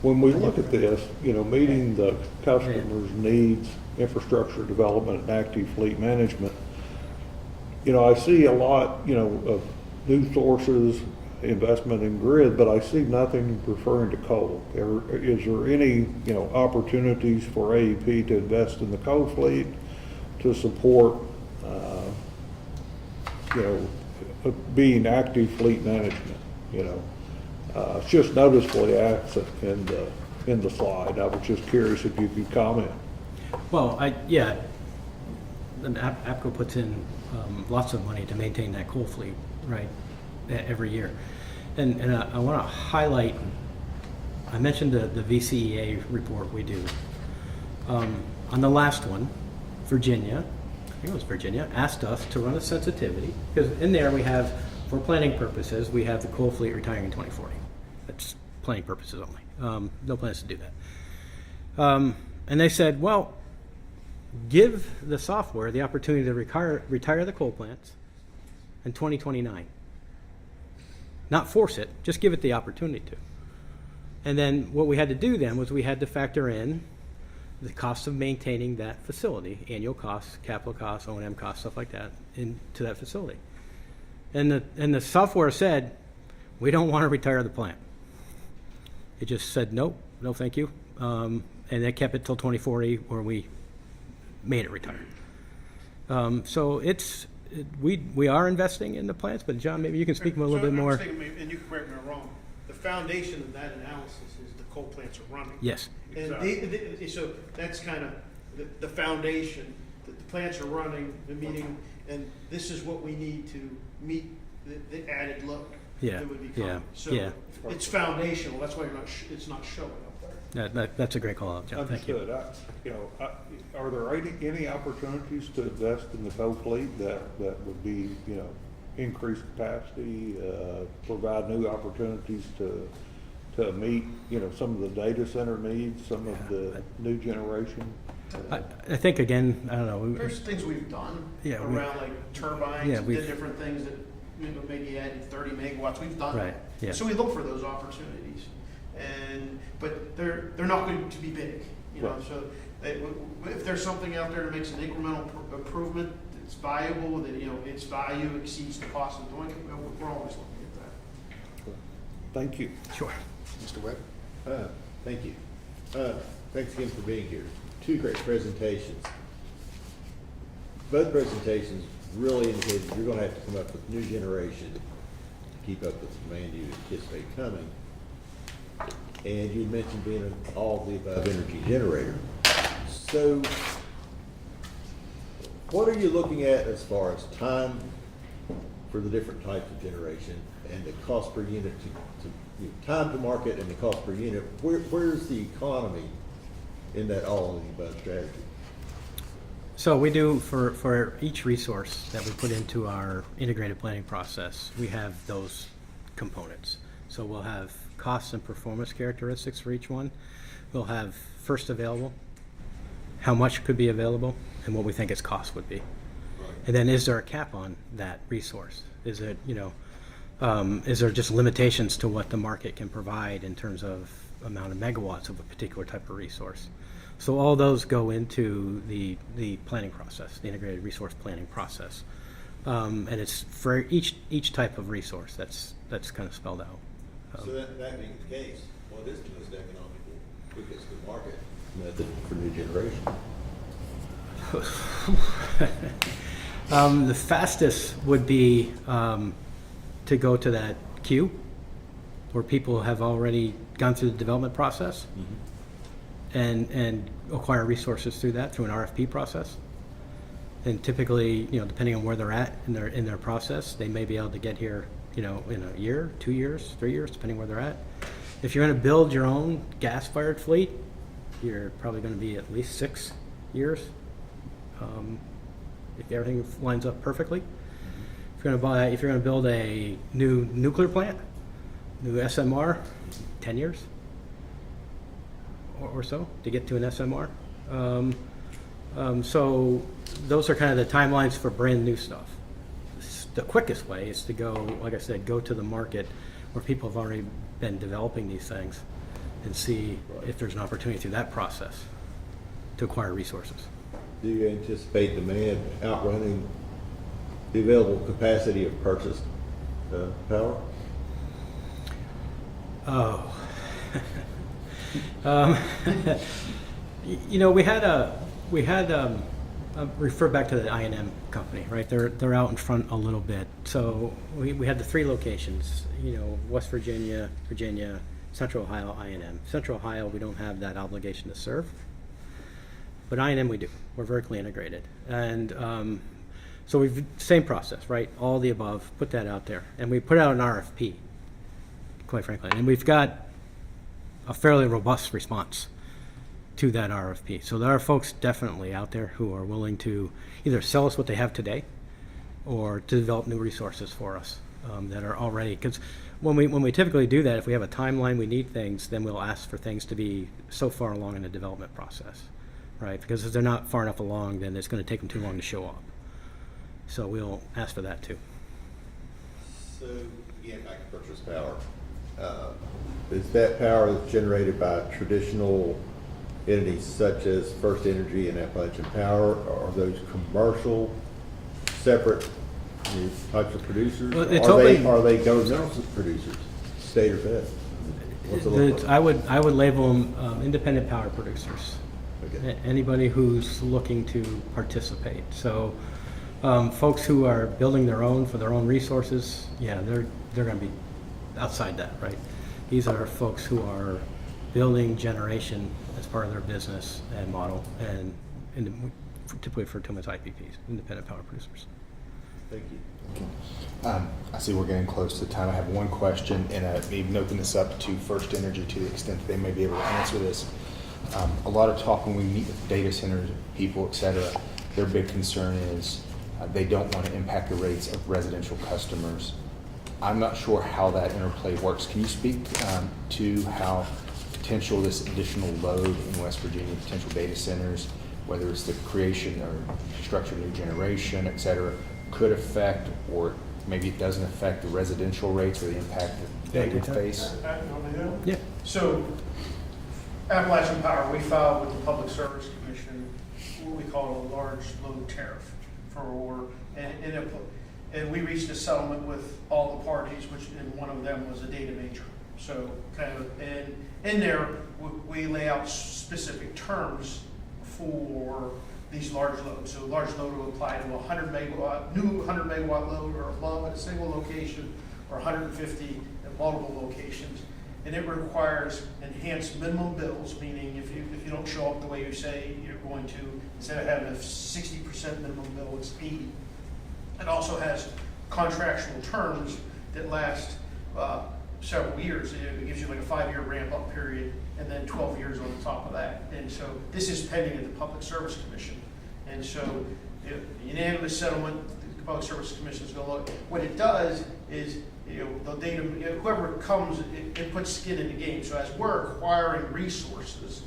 When we look at this, meeting the customer's needs, infrastructure development, and active fleet management, I see a lot, of new sources, investment in grid, but I see nothing referring to coal. Is there any, opportunities for AEP to invest in the coal fleet to support, being active fleet management, It's just noticeably absent in the slide. I was just curious if you could comment. Well, APCO puts in lots of money to maintain that coal fleet, right, every year. And I want to highlight, I mentioned the VCEA report we do. On the last one, Virginia, I think it was Virginia, asked us to run a sensitivity, because in there we have, for planning purposes, we have the coal fleet retiring in 2040. That's planning purposes only. No plans to do that. And they said, well, give the software the opportunity to retire the coal plants in 2029. Not force it, just give it the opportunity to. And then what we had to do then was we had to factor in the cost of maintaining that facility, annual costs, capital costs, O&M costs, stuff like that, into that facility. And the software said, we don't want to retire the plant. It just said, nope, no thank you. And they kept it till 2040 where we made it retire. So we are investing in the plants, but John, maybe you can speak a little bit more. And you can correct me if I'm wrong, the foundation of that analysis is the coal plants are running. Yes. And so that's kind of the foundation, that the plants are running, the meeting, and this is what we need to meet the added load Yeah, that would be yeah, coming. So yeah. it's foundational, that's why it's not showing up there. That's a great call out, John. Thank you. Understood. Are there any opportunities to invest in the coal fleet that would be, increase capacity, provide new opportunities to meet, some of the data center needs, some of the new generation? I think, again, I don't know. There's things we've done Yeah, around like turbines, yeah, and we've- did different things that, maybe added 30 megawatts, we've done Right, that. yeah. So we look for those opportunities, but they're not going to be big, Right. so if there's something out there that makes an incremental improvement, that's valuable, that, its value exceeds the cost of doing it, we're always looking at that. Thank you. Sure. Mr. Webb? Thank you. Thanks again for being here. Two great presentations. Both presentations really indicated you're gonna have to come up with new generation to keep up with the demand you anticipate coming. And you mentioned being an all of the above energy generator. So what are you looking at as far as time for the different types of generation and the cost per unit time to market and the cost per unit? Where's the economy in that all of the above strategy? So we do, for each resource that we put into our integrated planning process, we have those components. So we'll have costs and performance characteristics for each one. We'll have first available, how much could be available, and what we think its cost would be. And then is there a cap on that resource? Is it, is there just limitations to what the market can provide in terms of amount of megawatts of a particular type of resource? So all those go into the planning process, the integrated resource planning process. And it's for each type of resource that's kind of spelled out. So that being the case, what is the most economical, quickest to market method for new generation? The fastest would be to go to that queue where people have already gone through the development process and acquire resources through an RFP process. And typically, depending on where they're at in their process, they may be able to get here, in a year, 2 years, 3 years, depending where they're at. If you're going to build your own gas-fired fleet, you're probably going to be at least 6 years. If everything lines up perfectly. If you're going to build a new nuclear plant, new SMR, 10 years or so to get to an SMR. So those are kind of the timelines for brand new stuff. The quickest way is to go, like I said, go to the market where people have already been developing these things and see if there's an opportunity through that process to acquire resources. Do you anticipate demand outrunning the available capacity of purchased power? Oh. We had refer back to the I&M company, right? They're out in front a little bit. So we had the 3 locations, West Virginia, Central Ohio, I&M. Central Ohio, we don't have that obligation to serve, but I&M we do. We're vertically integrated, and so same process, right? All the above, put that out there, and we put out an RFP, quite frankly, and we've got a fairly robust response to that RFP. So there are folks definitely out there who are willing to either sell us what they have today or to develop new resources for us that are already, because when we typically do that, if we have a timeline, we need things, then we'll ask for things to be so far along in the development process, right? Because if they're not far enough along, then it's going to take them too long to show up. So we'll ask for that too. So again, back to purchase power. Is that power that's generated by traditional entities such as First Energy and Appalachian Power? Are those commercial, separate types of producers? Well, it's Are they, open- are they governmental producers, state or fed? What's it look like? I would label them independent power producers. Okay. Anybody who's looking to participate. So folks who are building their own for their own resources, yeah, they're going to be outside that, right? These are folks who are building generation as part of their business and model, and we typically refer to them as IPPs, independent power producers. Thank you. I see we're getting close to time. I have one question, and even open this up to First Energy to the extent that they may be able to answer this. A lot of talk when we meet with data center people, et cetera, their big concern is they don't want to impact the rates of residential customers. I'm not sure how that interplay works. Can you speak to how potential this additional load in West Virginia, potential data centers, whether it's the creation or construction of new generation, et cetera, could affect, or maybe it doesn't affect the residential rates or the impact that they would face? Yeah. So Appalachian Power, we filed with the Public Service Commission what we call a large load tariff and we reached a settlement with all the parties, and one of them was a data major. So kind of, and in there, we lay out specific terms for these large loads. So large load will apply to 100 megawatt, new 100 megawatt load or above at a single location, or 150 at multiple locations. And it requires enhanced minimum bills, meaning if you don't show up the way you say you're going to, instead of having a 60% minimum bill, it's 80. It also has contractual terms that last several years. It gives you like a 5-year ramp-up period and then 12 years on the top of that. And so this is pending at the Public Service Commission. And so unanimous settlement, the Public Service Commission is going to look. What it does is, the data, whoever comes, it puts skin in the game. So as we're acquiring resources,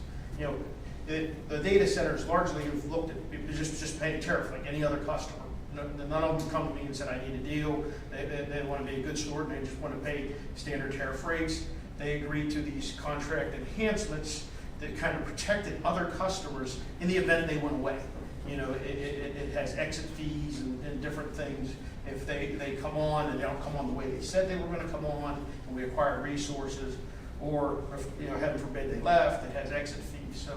the data centers largely have looked at just paying tariff like any other customer. None of them come to me and said, I need a deal. They want to be a good steward, and they just want to pay standard tariff rates. They agreed to these contract enhancements that kind of protected other customers in the event they went away. It has exit fees and different things. If they come on and they don't come on the way they said they were going to come on, and we acquire resources, or if, heaven forbid they left, it has exit fees. So,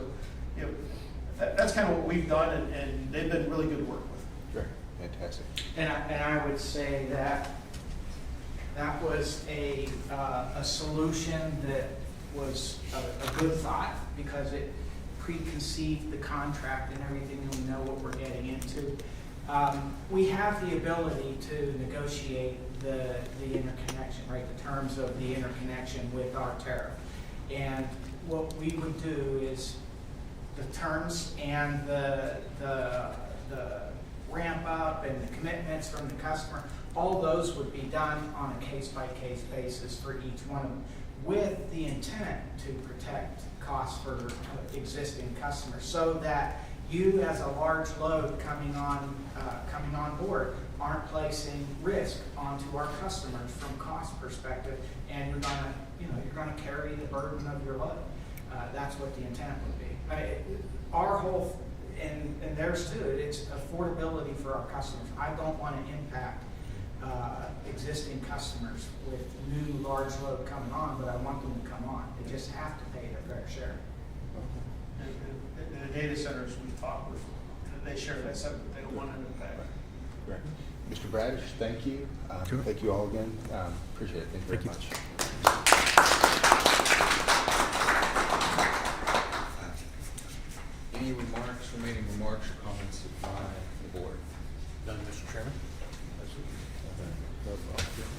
that's kind of what we've done, and they've been really good to work with. Great, fantastic. And I would say that was a solution that was a good thought, because it preconceived the contract and everything, and we know what we're getting into. We have the ability to negotiate the interconnection, right? The terms of the interconnection with our tariff. And what we would do is the terms and the ramp up and the commitments from the customer, all those would be done on a case-by-case basis for each one of them, with the intent to protect costs for existing customers, so that you, as a large load coming on board, aren't placing risk onto our customers from cost perspective, and you're gonna carry the burden of your load. That's what the intent would be. Our whole, and theirs too, it's affordability for our customers. I don't want to impact existing customers with new large load coming on, but I want them to come on. They just have to pay their fair share. And the data centers we talk with, they share that sentiment. They don't want to impact. Great. Mr. Bradish, thank you. Sure. Thank you all again. Appreciate it. Thank you very much. Any remaining remarks or comments by the board? None, Mr. Chairman. No problem.